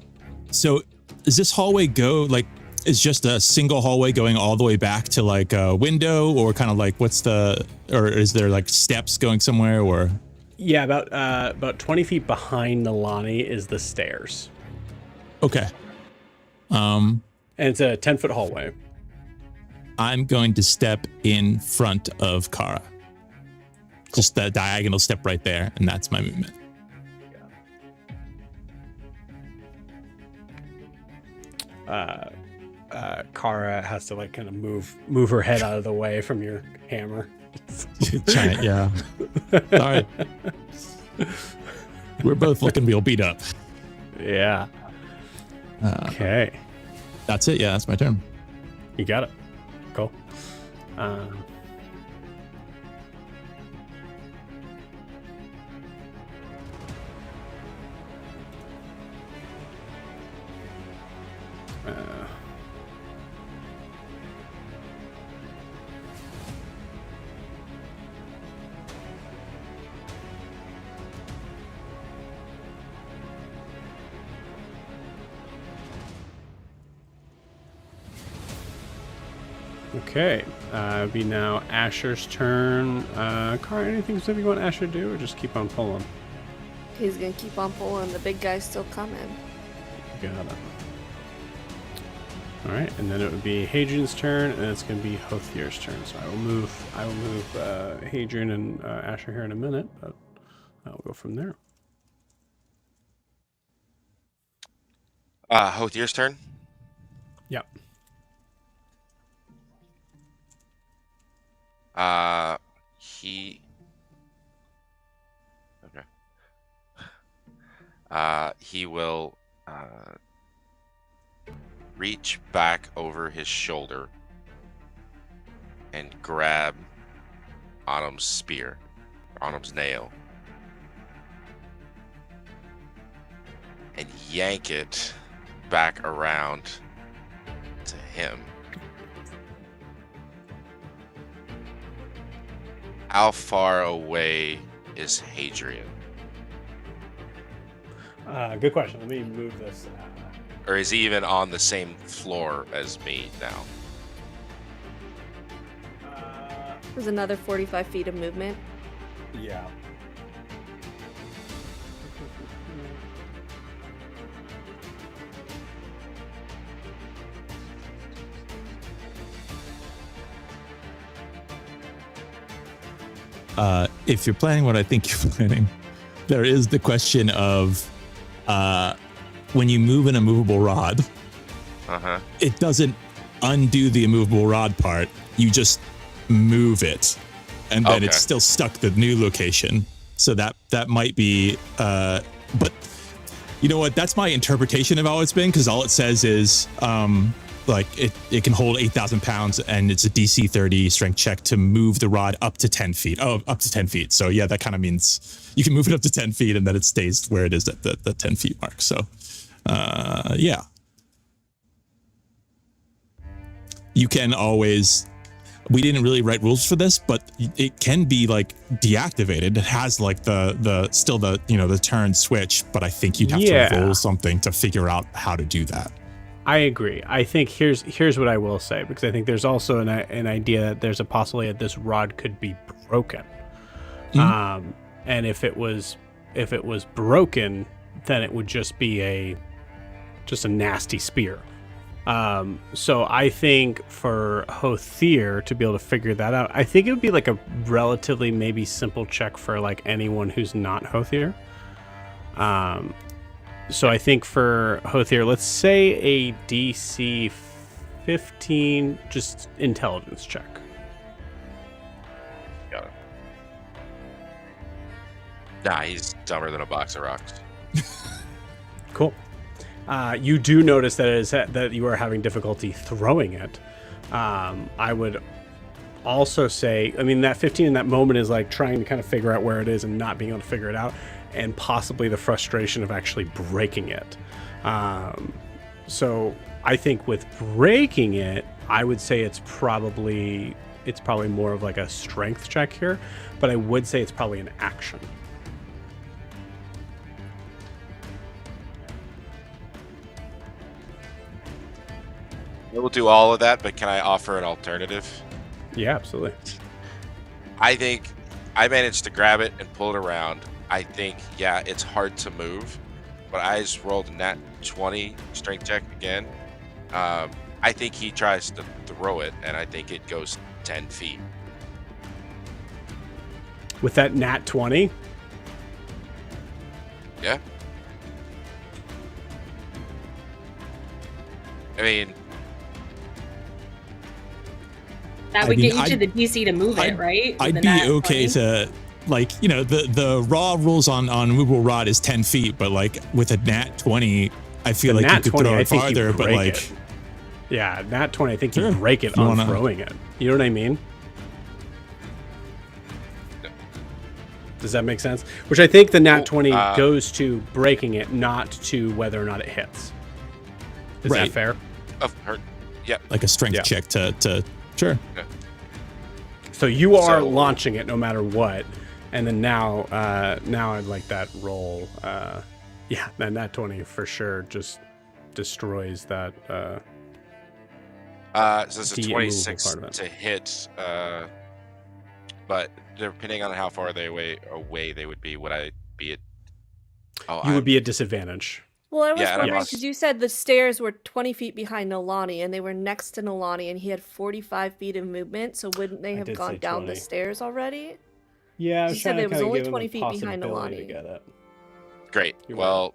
So does this hallway go like? Is just a single hallway going all the way back to like a window, or kind of like what's the? Or is there like steps going somewhere? Or Yeah, about 20 feet behind Nalani is the stairs. okay. And it's a 10-foot hallway. I'm going to step in front of Kara. Just the diagonal step right there, and that's my movement. Kara has to like kind of move her head out of the way from your hammer. Giant, yeah. All right. We're both looking real beat up. Yeah. Okay. That's it. Yeah, that's my turn. You got it. Cool. Okay, it'll be now Asher's turn. Kara, anything specific you want Asher to do, or just keep on pulling? He's gonna keep on pulling. The big guy's still coming. Got it. All right, and then it would be Hadrian's turn, and it's going to be Hothir's turn. So I will move Hadrian and Asher here in a minute, but I'll go from there. Hothir's turn. Yep. He. Okay. He will reach back over his shoulder and grab Autumn's spear, Autumn's nail, and yank it back around to him. How far away is Hadrian? Good question. Let me move this. Or is he even on the same floor as me now? There's another 45 feet of movement. Yeah. If you're planning what I think you're planning, there is the question of when you move an immovable rod, it doesn't undo the immovable rod part. You just move it, and then it's still stuck the new location. So that might be, but you know what? That's my interpretation of how it's been, because all it says is like it can hold 8,000 pounds, and it's a DC 30 strength check to move the rod up to 10 feet. Oh, up to 10 feet. So yeah, that kind of means you can move it up to 10 feet, and then it stays where it is at the 10 feet mark. So, yeah. You can always, we didn't really write rules for this, but it can be like deactivated. It has like the turn switch, but I think you'd have to roll something to figure out how to do that. I agree. I think here's what I will say, because I think there's also an idea that there's a possibility that this rod could be broken. And if it was broken, then it would just be a nasty spear. So I think for Hothir to be able to figure that out, I think it would be like a relatively maybe simple check for like anyone who's not Hothir. So I think for Hothir, let's say a DC 15 just intelligence check. Got it. Nah, he's dumber than a box of rocks. Cool. You do notice that you are having difficulty throwing it. I would also say, I mean, that 15 in that moment is like trying to kind of figure out where it is and not being able to figure it out, and possibly the frustration of actually breaking it. So I think with breaking it, I would say it's probably more of like a strength check here, but I would say it's probably an action. We'll do all of that, but can I offer an alternative? Yeah, absolutely. I think I managed to grab it and pull it around. I think, yeah, it's hard to move, but I just rolled a nat 20 strength check again. I think he tries to throw it, and I think it goes 10 feet. With that nat 20? Yeah. I mean, that would get you to the DC to move it, right? I'd be okay to, like, you know, the raw rules on movable rod is 10 feet, but like with a nat 20, I feel like you could throw it farther, but like... Yeah, nat 20, I think you break it on throwing it. You know what I mean? Does that make sense? Which I think the nat 20 goes to breaking it, not to whether or not it hits. Is that fair? Yeah. Like a strength check to sure. Yeah. So you are launching it no matter what, and then now I'd like that roll. Yeah, and that 20 for sure just destroys that. So it's a 26 to hit, but depending on how far away they would be, would I be at? You would be at disadvantage. Well, I was wondering, because you said the stairs were 20 feet behind Nolani, and they were next to Nolani, and he had 45 feet of movement, so wouldn't they have gone down the stairs already? Yeah, you said it was only 20 feet behind Nolani. Great. Well,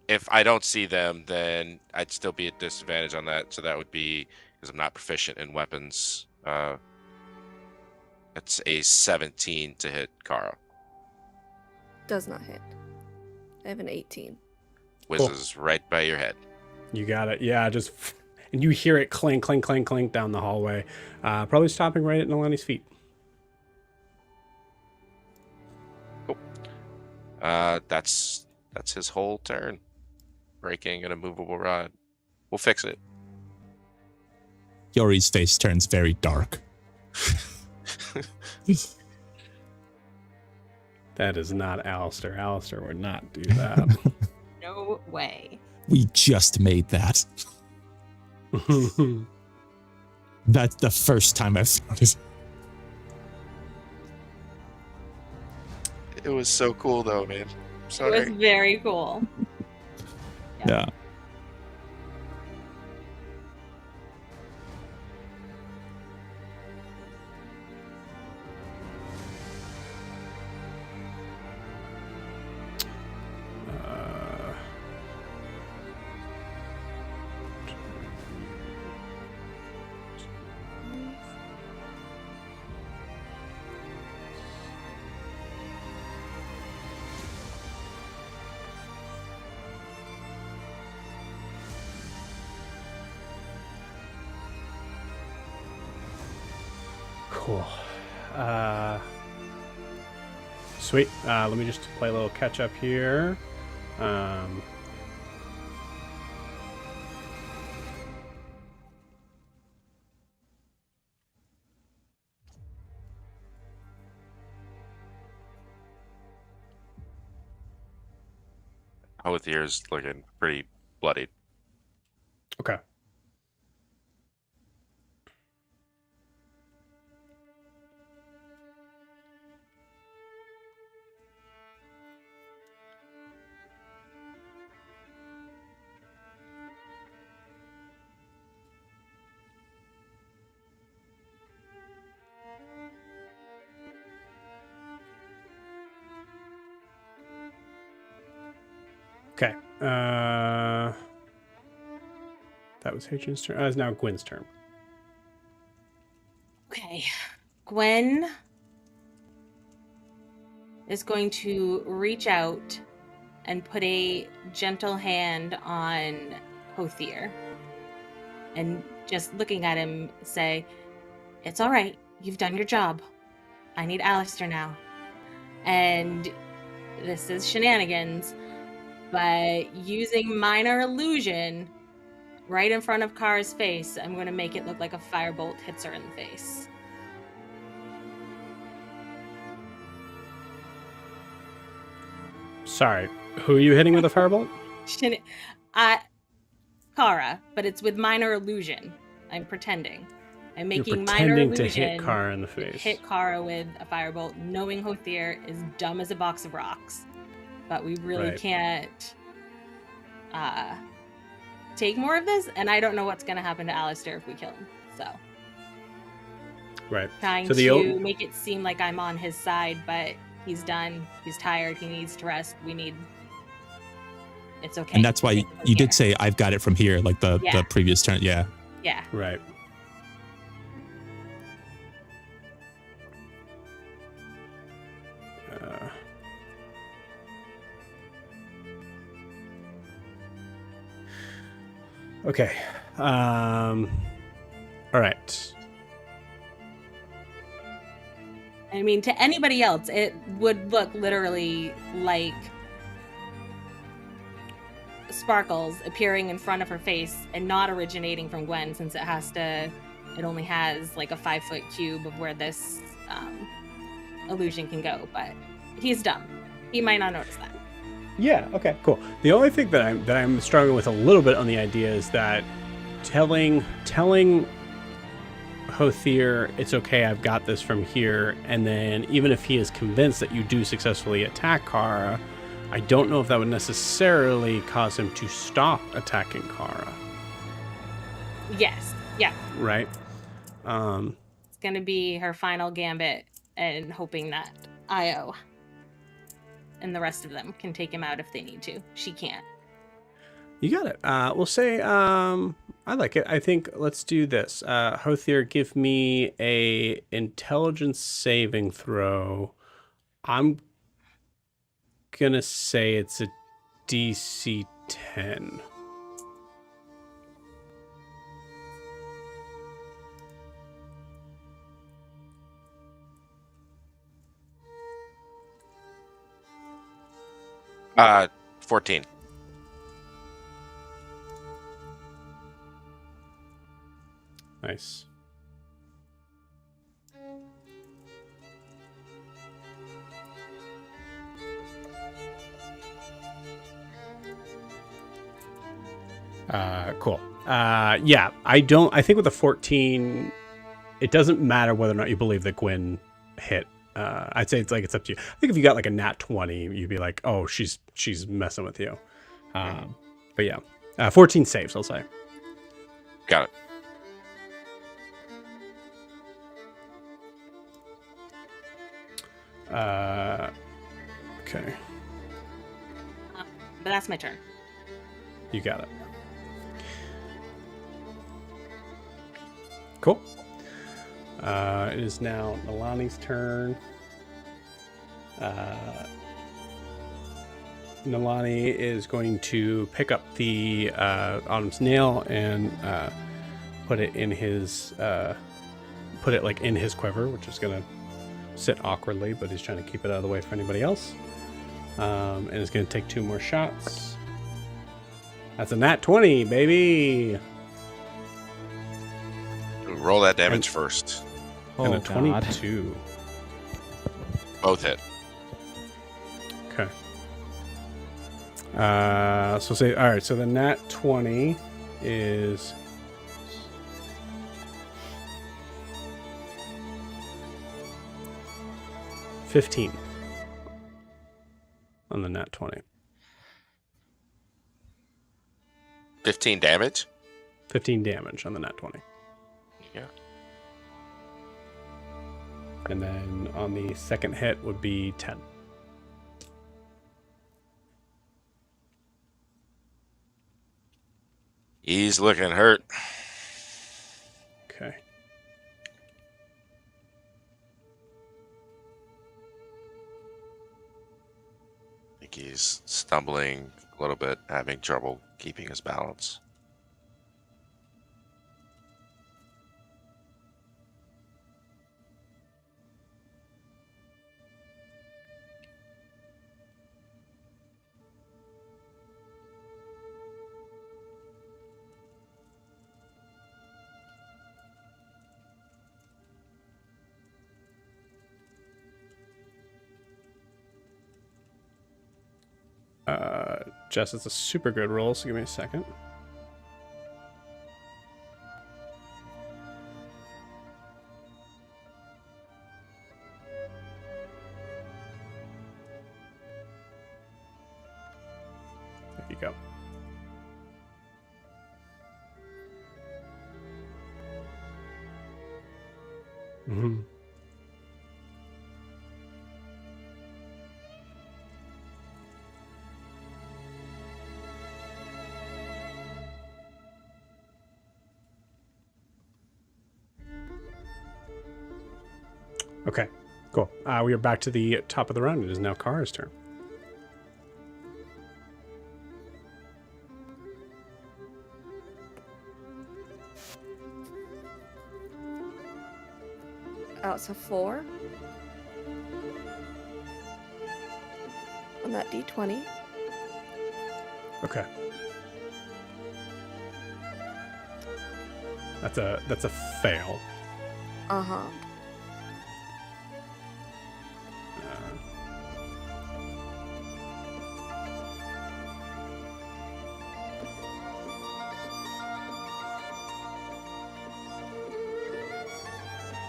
if I don't see them, then I'd still be at disadvantage on that, so that would be, because I'm not proficient in weapons, it's a 17 to hit Kara. Does not hit. I have an 18. Whizzes right by your head. You got it. Yeah, and you hear it clink, clink, clink, clink down the hallway. Probably stopping right at Nolani's feet. Cool. That's his whole turn. Breaking an immovable rod. We'll fix it. Yori's face turns very dark. That is not Alastaire. Alastaire would not do that. No way. We just made that. That's the first time I've found it. It was so cool, though, man. Sorry. It was very cool. Yeah. Cool. Sweet. Let me just play a little catch up here. Hothir's looking pretty bloodied. Okay. Okay. That was Hadrian's turn. It's now Gwen's turn. Okay. Gwen is going to reach out and put a gentle hand on Hothir. And just looking at him, say, "It's all right. You've done your job. I need Alastaire now." And this is shenanigans, but using minor illusion right in front of Kara's face, I'm going to make it look like a firebolt hits her in the face. Sorry. Who are you hitting with a firebolt? Kara, but it's with minor illusion. I'm pretending. I'm You're making minor pretending to illusion hit Kara in the to face. hit Kara with a firebolt, knowing Hothir is dumb as a box of rocks. But we really Right. can't take more of this, and I don't know what's going to happen to Alastaire if we kill him. So, Right. trying So to make it seem like I'm on his side, but he's done. He's tired. He needs to rest. It's okay. And that's why It's you did okay. say I've got it from here, like the Yeah. previous turn. Yeah. Yeah. Right. Okay. All right. I mean, to anybody else, it would look literally like sparkles appearing in front of her face and not originating from Gwen, since it only has like a 5-foot cube of where this illusion can go. But he's dumb. He might not notice that. Yeah. Okay. Cool. The only thing that I'm struggling with a little bit on the idea is that telling Hothir it's okay, I've got this from here, and then even if he is convinced that you do successfully attack Kara, I don't know if that would necessarily cause him to stop attacking Kara. Yes. Yeah. Right. It's going to be her final gambit, and hoping that Io and the rest of them can take him out if they need to. She can't. You got it. We'll say I like it. I think let's do this. Hothir, give me a intelligence saving throw. I'm gonna say it's a DC 10. Uh, 14. Nice. Cool. Yeah, I think with the 14, it doesn't matter whether or not you believe that Gwen hit. I'd say it's up to you. I think if you got like a nat 20, you'd be like, oh, she's messing with you. But yeah, 14 saves, I'll say. Got it. Okay, But that's my turn. you got it. Cool. It is now Nalani's turn. Nalani is going to pick up the Autumn's nail and put it in his put it like in his quiver, which is gonna sit awkwardly, but he's trying to keep it out of the way for anybody else. And it's gonna take 2 more shots. That's a nat 20, baby. Roll that damage first. And a Oh, God. 22. Both hit. Okay. So say, all right, so the nat 20 is 15 on the nat 20. 15 damage? 15 damage on the nat 20. Yeah. And then on the second hit would be 10. He's looking hurt. Okay. I think he's stumbling a little bit, having trouble keeping his balance. Jess, it's a super good roll, so give me a second. There you go. Mm-hmm. Okay, cool. We are back to the top of the round. It is now Kara's turn. Oh, it's a 4 on that d20. Okay. That's a fail. Uh-huh.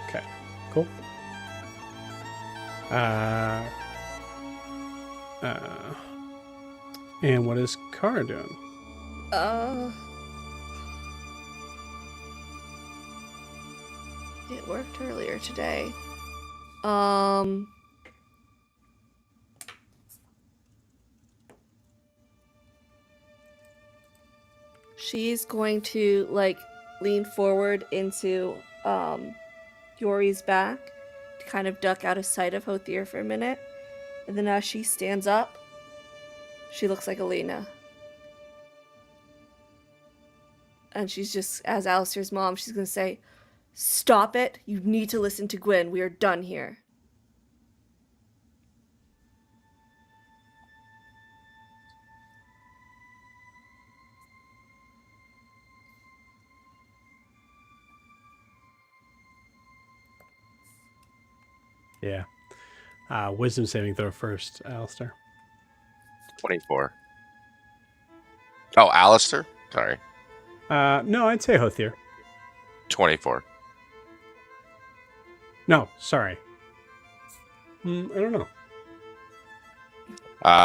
Okay, cool. And what is Kara doing? It worked earlier today. She's going to like lean forward into Yori's back to kind of duck out of sight of Hothir for a minute. And then as she stands up, she looks like Elena. And she's just, as Alastaire's mom, she's going to say, "Stop it. You need to listen to Gwyn. We are done here." Yeah. Wisdom saving throw first, Alastair. 24. Oh, Alastair? Sorry. No, I'd say Hothir. 24. No, sorry. I don't know.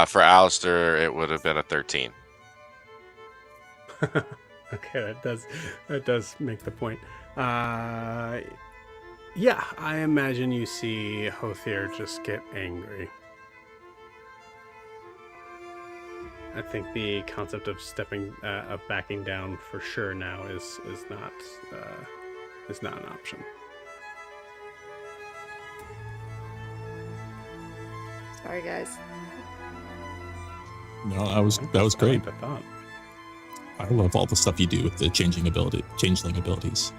For Alastair, it would have been a 13. Okay, that does make the point. Yeah, I imagine you see Hothir just get angry. I think the concept of backing down for sure now is not an option. Sorry, guys. No, that was great. I thought. I love all the stuff you do with the changeling abilities.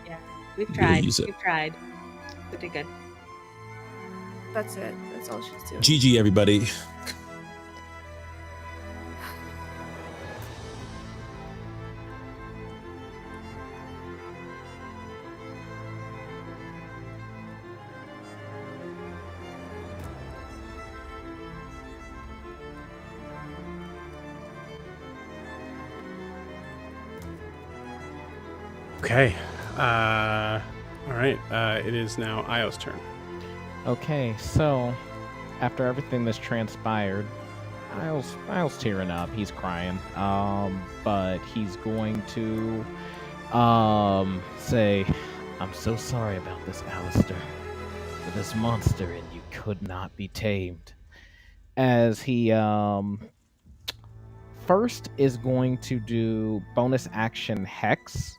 Yeah, we've Really tried. use it. We've tried. Pretty good. That's it. That's all she's doing. GG, everybody. Okay. All right. It is now Io's turn. Okay, so after everything that's transpired, Isle's tearing up. He's crying. But he's going to say, "I'm so sorry about this, Alastaire. For this monster, and you could not be tamed." As he first is going to do bonus action Hex.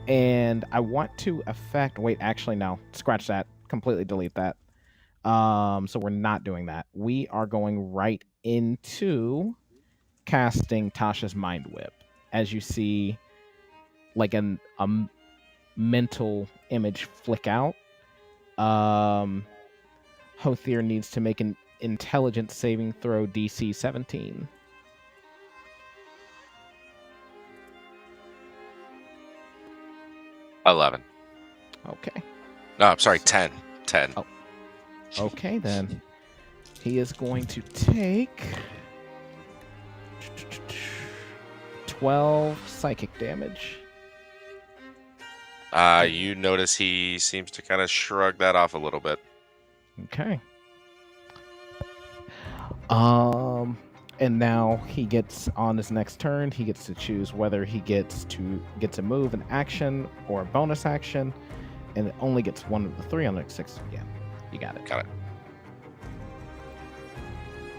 And I want to affect. Wait, actually, no. Scratch that. Completely delete that. So we're not doing that. We are going right into casting Tasha's Mind Whip. As you see, like a mental image flick out. Hothir needs to make an intelligence saving throw DC 17. 11. Okay. No, I'm sorry, 10. 10. Oh. Okay, then. He is going to take 12 psychic damage. You notice he seems to kind of shrug that off a little bit. Okay. And now he gets on his next turn. He gets to choose whether he gets a move, an action, or a bonus action, and it only gets one of the three on the next 6. Yeah, you got it. Got it.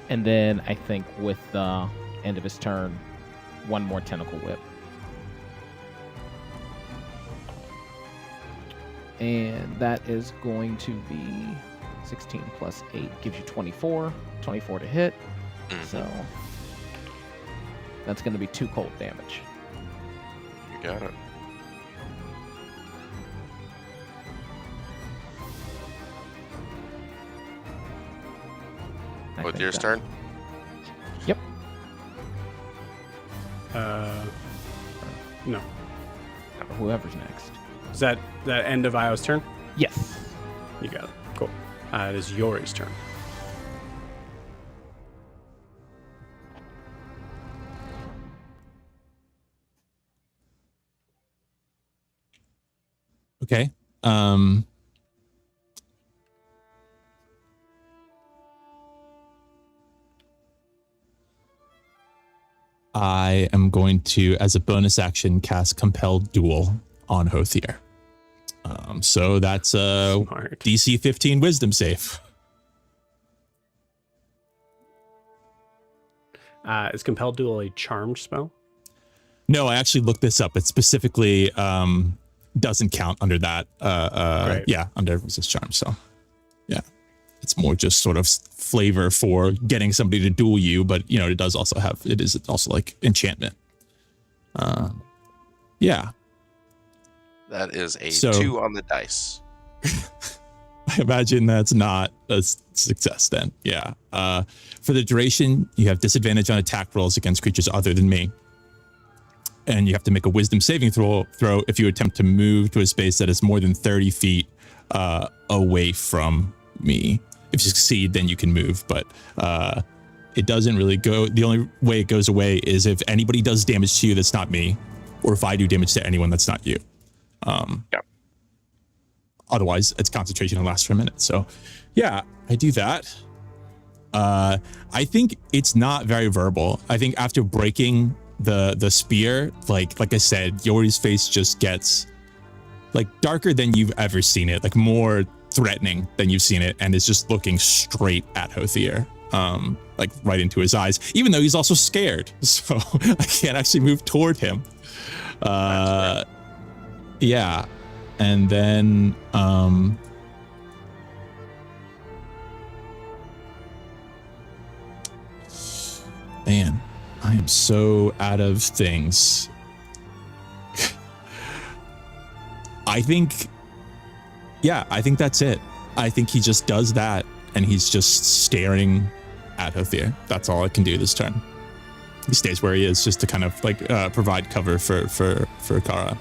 And then I think with the end of his turn, one more tentacle whip. And that is going to be 16 plus 8 gives you 24. 24 to hit. So that's going to be 2 cold damage. You got it. Hothir's turn? Yep. No. Whoever's next. Is that end of Io's turn? Yes. You got it. Cool. It is Yori's turn. Okay. I am going to, as a bonus action, cast Compelled Duel on Hothir. So that's a Smart. DC 15 Wisdom save. Is Compelled Duel a charmed spell? No, I actually looked this up. It specifically doesn't count under that. Right. Yeah, under resist charm. So, yeah, it's more just sort of flavor for getting somebody to duel you. But you know, it is also like enchantment. Yeah. That is a So- 2 on the dice. I imagine that's not a success then. Yeah. For the duration, you have disadvantage on attack rolls against creatures other than me. And you have to make a wisdom saving throw if you attempt to move to a space that is more than 30 feet away from me. If you succeed, then you can move. But it doesn't really go. The only way it goes away is if anybody does damage to you that's not me, or if I do damage to anyone that's not you. Yep. Otherwise, its concentration will last for a minute. So, yeah, I do that. I think it's not very verbal. I think after breaking the spear, like I said, Yori's face just gets like darker than you've ever seen it, like more threatening than you've seen it, and is just looking straight at Hothir, like right into his eyes, even though he's also scared. So I can't actually move toward him. Yeah. And then man, I am so out of things. I think Yeah, I think that's it. I think he just does that, and he's just staring at Hothir. That's all I can do this turn. He stays where he is just to kind of like provide cover for Kara.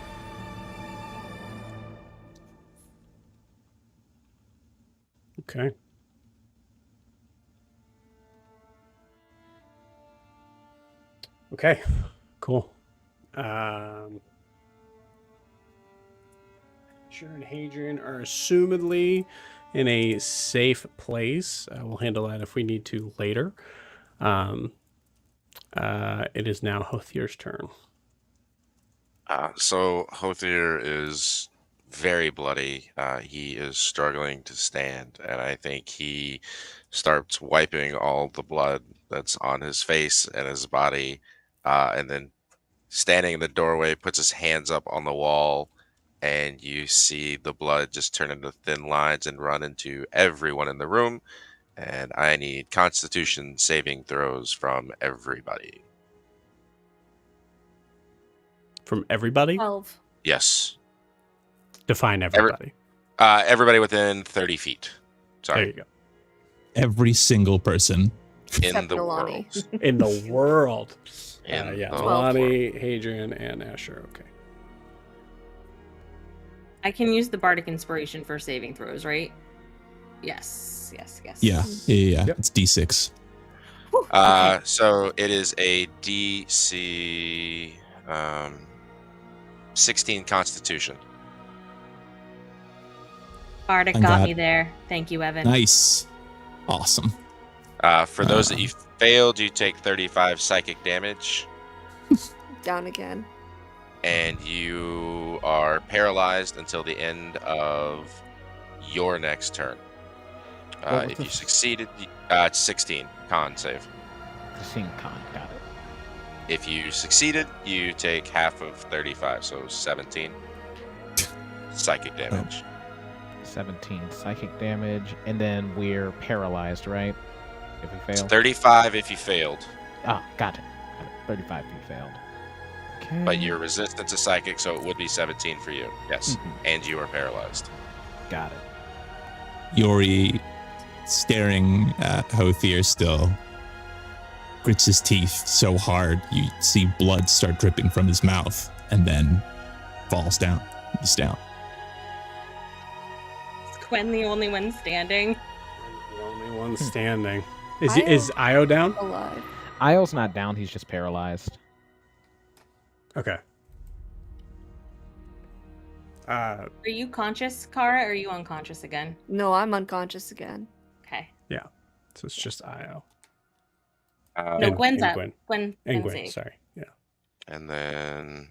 Okay. Okay. Cool. Sure and Hadrian are assumedly in a safe place. We'll handle that if we need to later. It is now Hothir's turn. So Hothir is very bloody. He is struggling to stand, and I think he starts wiping all the blood that's on his face and his body, and then standing in the doorway, puts his hands up on the wall, and you see the blood just turn into thin lines and run into everyone in the room. And I need Constitution saving throws from everybody. From everybody? 12. Yes. Define everybody. Everybody within 30 feet. There Sorry. you go. Every single person. In Except the Milani. world. In the world. In Yeah. the Milani, Hadrian, and Asher. Okay. I can use the bardic inspiration for saving throws, right? Yes. Yeah. Yep. It's D6. Whew, okay. So it is a DC 16 Constitution. Bardic I got got- me there. Thank you, Evan. Nice. Awesome. For those that you failed, you take 35 psychic damage, Down again. and you are paralyzed until the end of your next turn. What was If the- you succeeded, it's 16 con save. 16 con, got it. If you succeeded, you take half of 35, so 17 psychic damage. 17 psychic damage, and then we're paralyzed, right? If we It's fail. 35 if you failed, Ah, got it. 35 if we failed. Okay. but you're resistant to psychic, so it would be 17 for you. Yes, Mhm. and you are paralyzed. Got it. Yori, staring at Hothir still, grits his teeth so hard you see blood start dripping from his mouth and then falls down. He's down. Is Gwen the only one standing? The only one standing. Is Io? is Io down? Alive. Io's not down, he's just paralyzed. Okay. Are you conscious, Kara, or are you unconscious again? No, I'm unconscious again. Okay. So it's just Io. No, And- Gwen's and up. Gwen. Gwen. And Gwen's Gwen, safe. sorry. Yeah. And then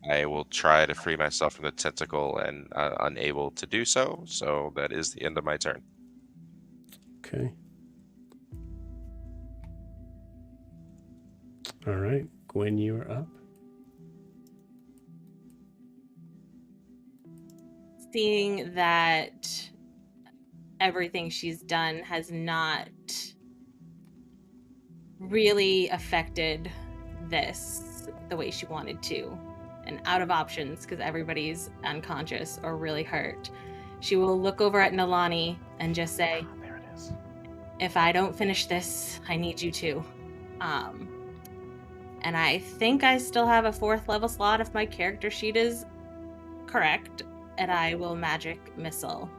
I will try to free myself from the tentacle and unable to do so. So that is the end of my turn. Okay. All right. Gwen, you are up. Seeing that everything she's done has not really affected this the way she wanted to, and out of options because everybody's unconscious or really hurt, she will look over at Nalani and just say, Ah, there it is. if I don't finish this, I need you to. And I think I still have a 4th level slot if my character sheet is correct, and I will magic missile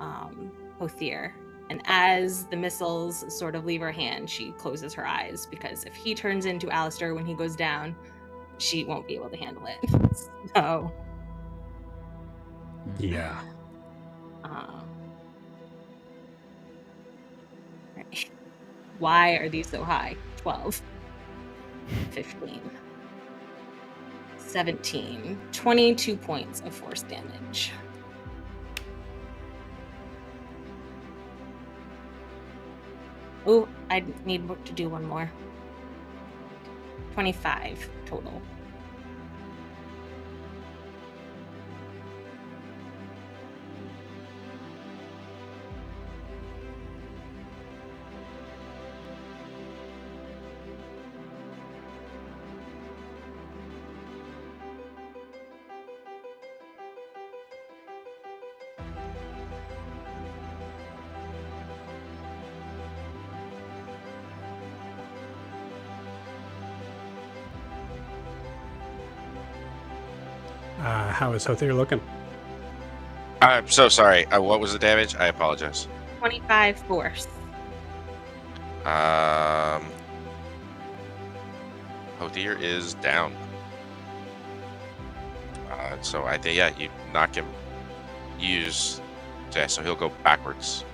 Hothir. And as the missiles sort of leave her hand, she closes her eyes, because if he turns into Alastaire when he goes down, she won't be able to handle it. So, Yeah. right. Why are these so high? 12, 15, 17, 22 points of force damage. Oh, I need to do one more. 25 total. How is Hothir looking? I'm so sorry. What was the damage? I apologize. 25 force. Hothir is down. So I think, yeah, you knock him. So he'll go backwards.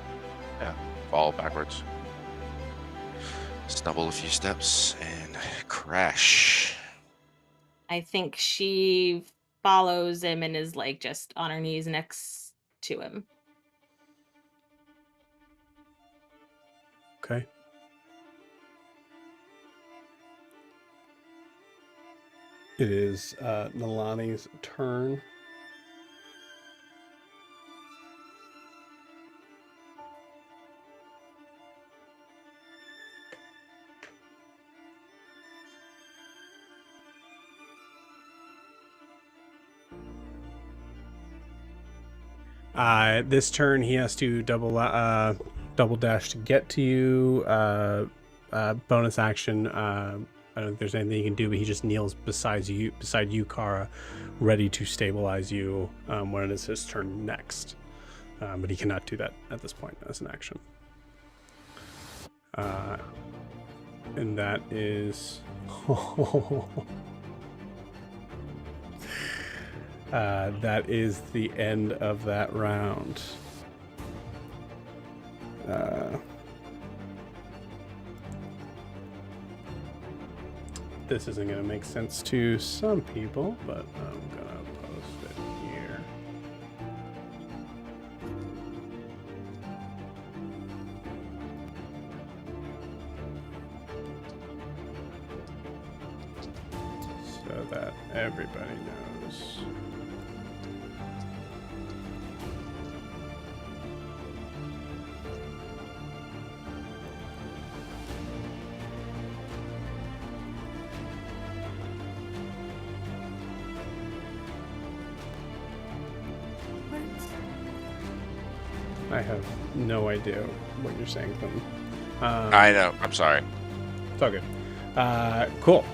Yeah, fall backwards. Stumble a few steps and crash. I think she follows him and is like just on her knees next to him. Okay. It is Nalani's turn. This turn he has to double dash to get to you. Bonus action. I don't think there's anything he can do, but he just kneels beside you, Kara, ready to stabilize you when it is his turn next. But he cannot do that at this point as an action. And that is... that is the end of that round. This isn't going to make sense to some people, but I'm going to post it here. So that everybody knows. I have no idea what you're saying, Clinton. I know. I'm sorry. It's all good. Cool.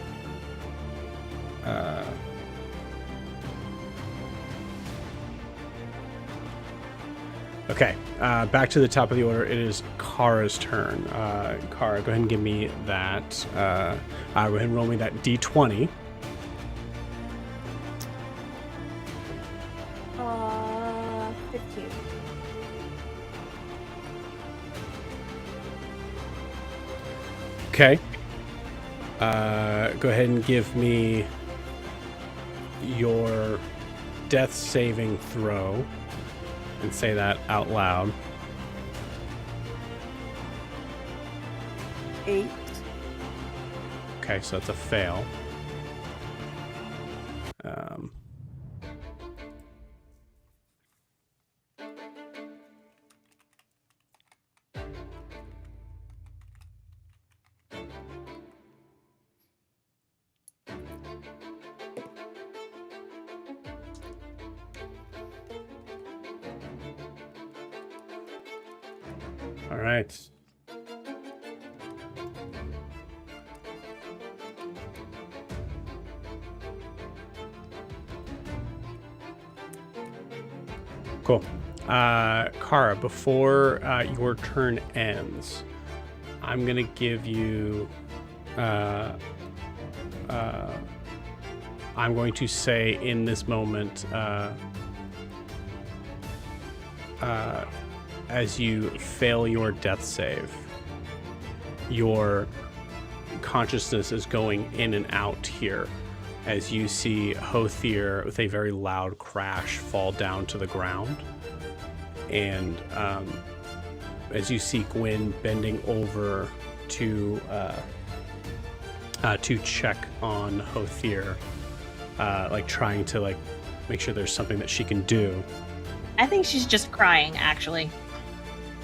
Okay. Back to the top of the order. It is Kara's turn. Kara, go ahead and give me that. Go ahead and roll me that D20. 15. Okay. Go ahead and give me your death saving throw and say that out loud. 8. Okay, so that's a fail. All right. Cool. Kara, before your turn ends, I'm going to give you... I'm going to say in this moment... as you fail your death save, your consciousness is going in and out here as you see Hothir with a very loud crash fall down to the ground. And as you see Gwyn bending over to check on Hothir, like trying to like make sure there's something that she can do. I think she's just crying, actually.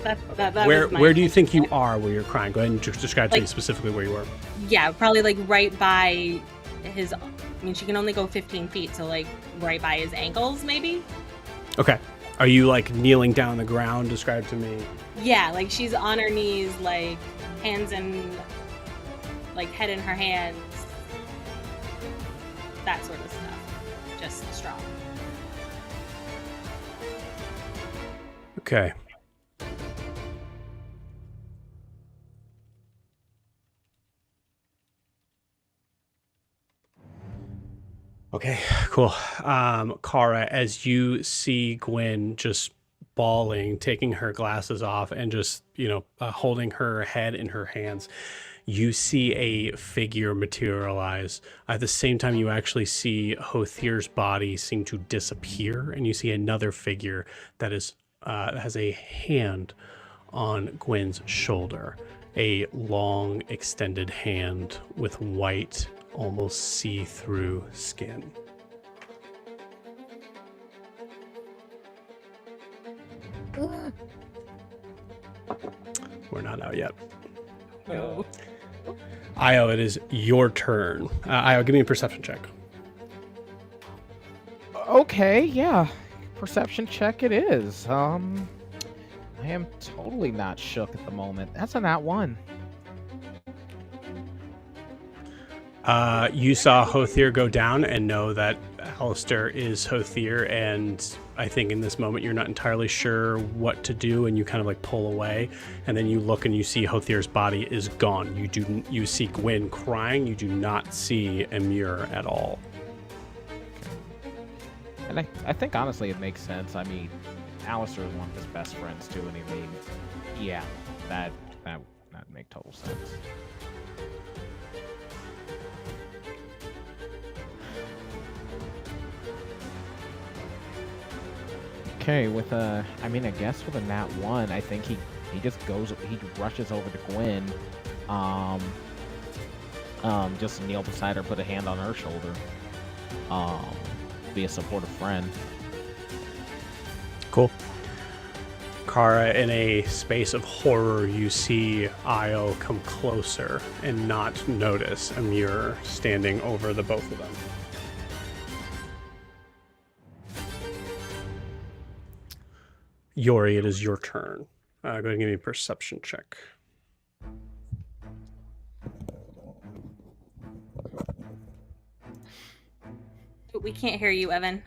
That Where do you think you are where you're crying? Go ahead and just describe to me specifically where you were. Yeah, probably like right by his... I mean, she can only go 15 feet, so like right by his ankles, maybe? Okay. Are you like kneeling down on the ground? Describe to me. Yeah, like she's on her knees, like hands in... like head in her hands. That sort of stuff. just strong. Okay. Okay, cool. Kara, as you see Gwen just bawling, taking her glasses off and just, holding her head in her hands, you see a figure materialize. At the same time, you actually see Hothir's body seem to disappear, and you see another figure that has a hand on Gwen's shoulder, a long, extended hand with white, almost see-through skin. We're not out yet. No. Io, it is your turn. Io, give me a perception check. Okay, yeah. Perception check it is. I am totally not shook at the moment. That's a nat 1. You saw Hothir go down and know that Alastaire is Hothir, and I think in this moment you're not entirely sure what to do, and you kind of like pull away, and then you look and you see Hothir's body is gone. You see Gwen crying. You do not see Emir at all. And I think honestly it makes sense. I mean, Alastair is one of his best friends too, and I mean, yeah, that would make total sense. Okay, I guess with a nat 1, I think he rushes over to Gwen, just kneel beside her, put a hand on her shoulder, be a supportive friend. Cool. Kara, in a space of horror, you see Io come closer and not notice Emir standing over the both of them. Yori, it is your turn. Go ahead and give me a perception check. We can't hear you, Evan.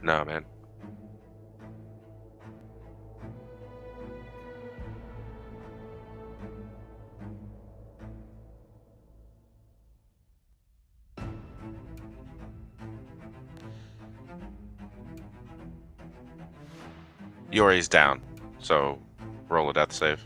No, man. Yori's down, so roll a death save.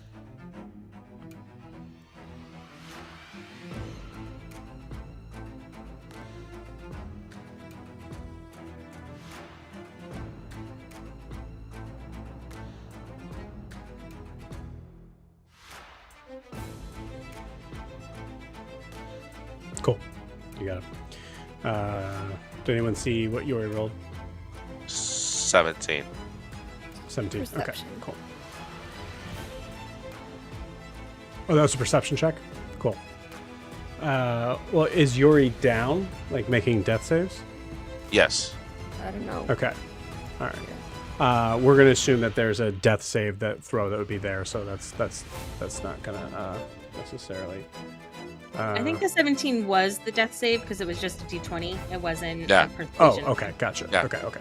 Cool. You got it. Did anyone see what Yori rolled? 17. 17. Okay, Perception. cool. Oh, that was a perception check? Cool. Well, is Yori down, like making death saves? Yes. I don't know. Okay. All right. We're going to assume that there's a death save that would be there, so that's not going to necessarily... I think the 17 was the death save because it was just a d20. It wasn't Yeah. a persuasion. Oh, okay, gotcha. Yeah. Okay,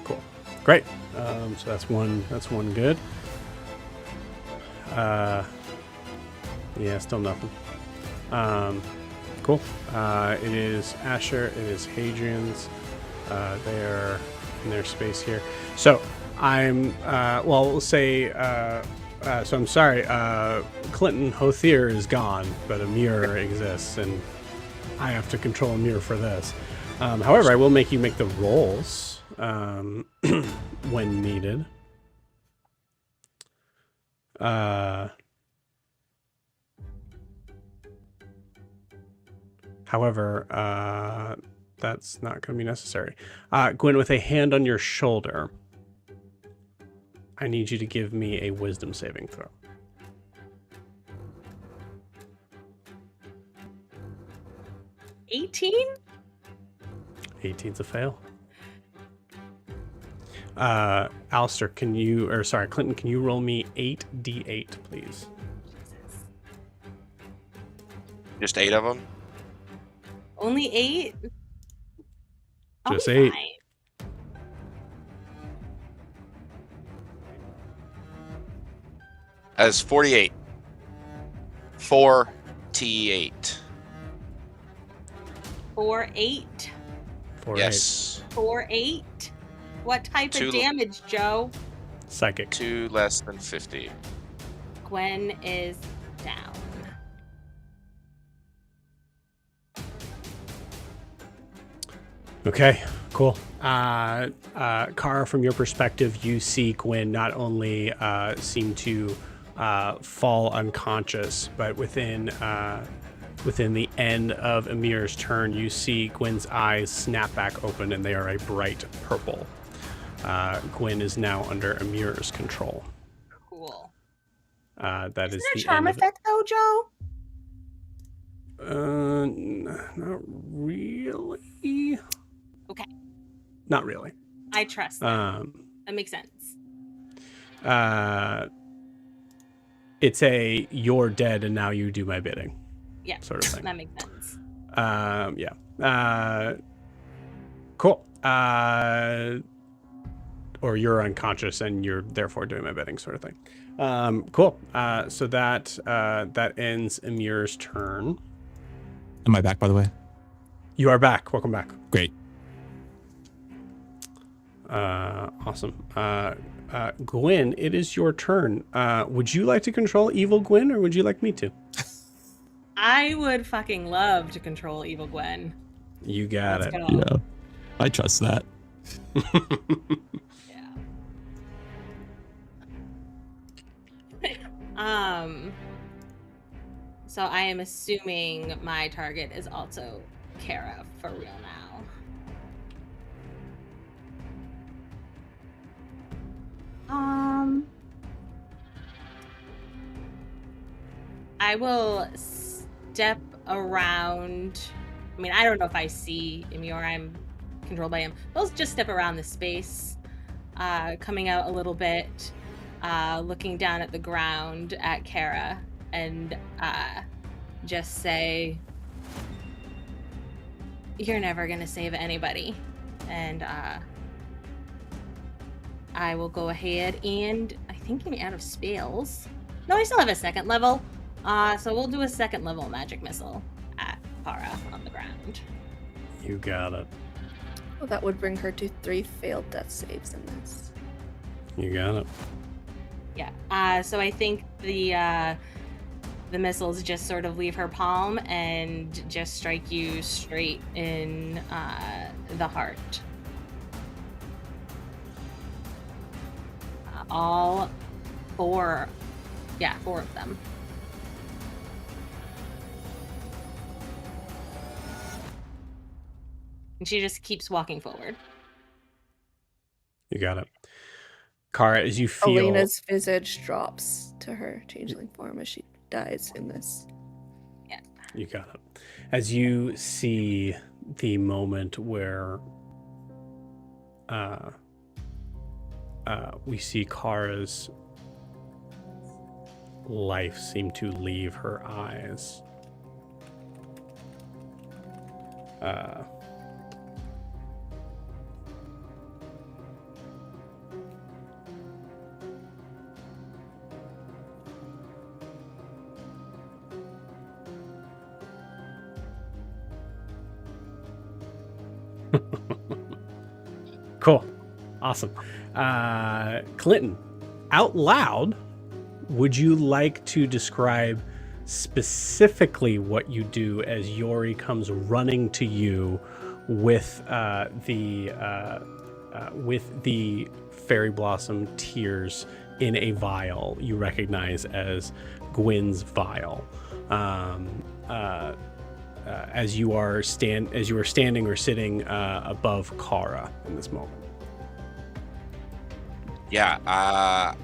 cool, great. So that's one good. Yeah, still nothing. Cool. It is Asher. It is Hadrian's. They are in their space here. So I'm. We'll say. So I'm sorry. Clinton Hothir is gone, but Emir exists, and I have to control Emir for this. However, I will make you make the rolls when needed. However, that's not going to be necessary. Gwen, with a hand on your shoulder, I need you to give me a wisdom saving throw. 18? 18's a fail. Alastaire, Clinton, can you roll me 8d8, please? Just 8 of them? Only 8? I'll Just be 8. fine. As 48. 48. 4, 8. 4, Yes. 4, 8. What type Two- of damage, Joe? 8. Psychic. 2 less than 50. Gwen is down. Okay, cool. Kara, from your perspective, you see Gwen not only seem to fall unconscious, but within the end of Amir's turn, you see Gwen's eyes snap back open, and they are a bright purple. Gwen is now under Amir's control. Cool. That Isn't is there a the charm end effect though, Joe? not really. Okay. Not really. I trust that. That makes sense. It's a you're dead and now you do my bidding. Yeah. Sort of thing. That makes sense. Yeah. Cool. Or you're unconscious and you're therefore doing my bidding, sort of thing. Cool. So that ends Amir's turn. Am I back, by the way? You are back. Welcome back. Great. Awesome. Gwen, it is your turn. Would you like to control Evil Gwen, or would you like me to? I would fucking love to control Evil Gwen. You got Let's it. go. Yeah. I trust that. Yeah. So I am assuming my target is also Kara for real now. I will step around. I mean, I don't know if I see Ymir. I'm controlled by him. I'll just step around the space, coming out a little bit, looking down at the ground at Kara, and just say, "You're never gonna save anybody," and I will go ahead and I think I'm out of spells. No, I still have a second level. So we'll do a second level magic missile at Kara on the ground. You got it. Well, that would bring her to 3 failed death saves in this. You got it. Yeah. So I think the missiles just sort of leave her palm and just strike you straight in the heart. All 4. Yeah, 4 of them. And she just keeps walking forward. You got it. Kara, as you feel... Alina's visage drops to her changeling form as she dies in this. Yeah. You got it. As you see the moment where we see Kara's life seem to leave her eyes. Cool. Awesome. Clinton, out loud, would you like to describe specifically what you do as Yori comes running to you with the fairy blossom tears in a vial you recognize as Gwen's vial? As you are standing or sitting above Kara in this moment. Yeah, I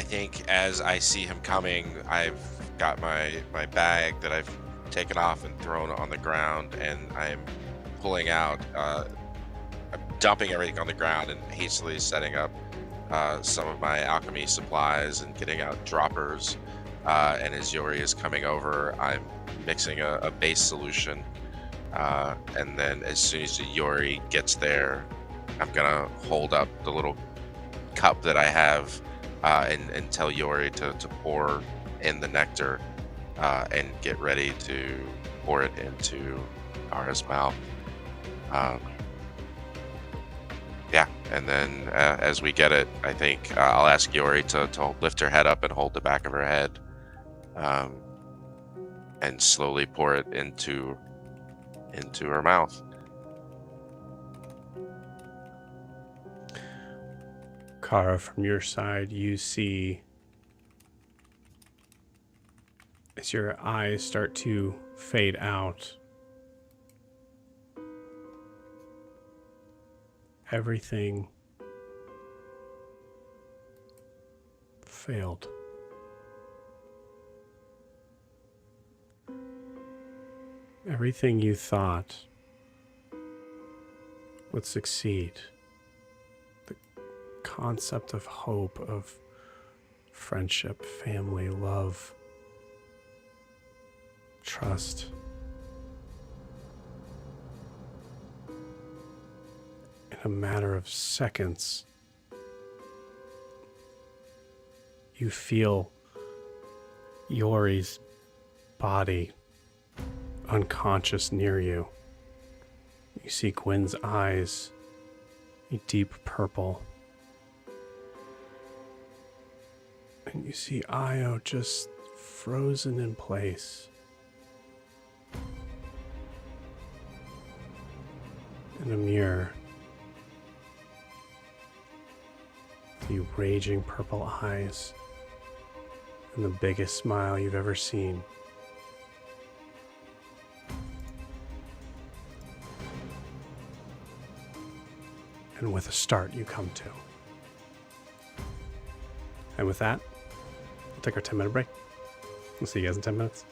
think as I see him coming, I've got my bag that I've taken off and thrown on the ground, and I'm pulling out, I'm dumping everything on the ground and hastily setting up some of my alchemy supplies and getting out droppers and as Yori is coming over, I'm mixing a base solution. And then as soon as Yori gets there, I'm gonna hold up the little cup that I have and tell Yori to pour in the nectar and get ready to pour it into Kara's mouth. Yeah, and then as we get it, I think I'll ask Yori to lift her head up and hold the back of her head, and slowly pour it into her mouth. Kara, from your side, you see as your eyes start to fade out, everything failed. Everything you thought would succeed, the concept of hope, of friendship, family, love, trust, in a matter of seconds, you feel Yori's body unconscious near you. You see Gwen's eyes, a deep purple. And you see Io just frozen in place. In a mirror, the raging purple eyes and the biggest smile you've ever seen. And with a start, you come to. And with that, we'll take our 10-minute break. We'll see you guys in 10 minutes.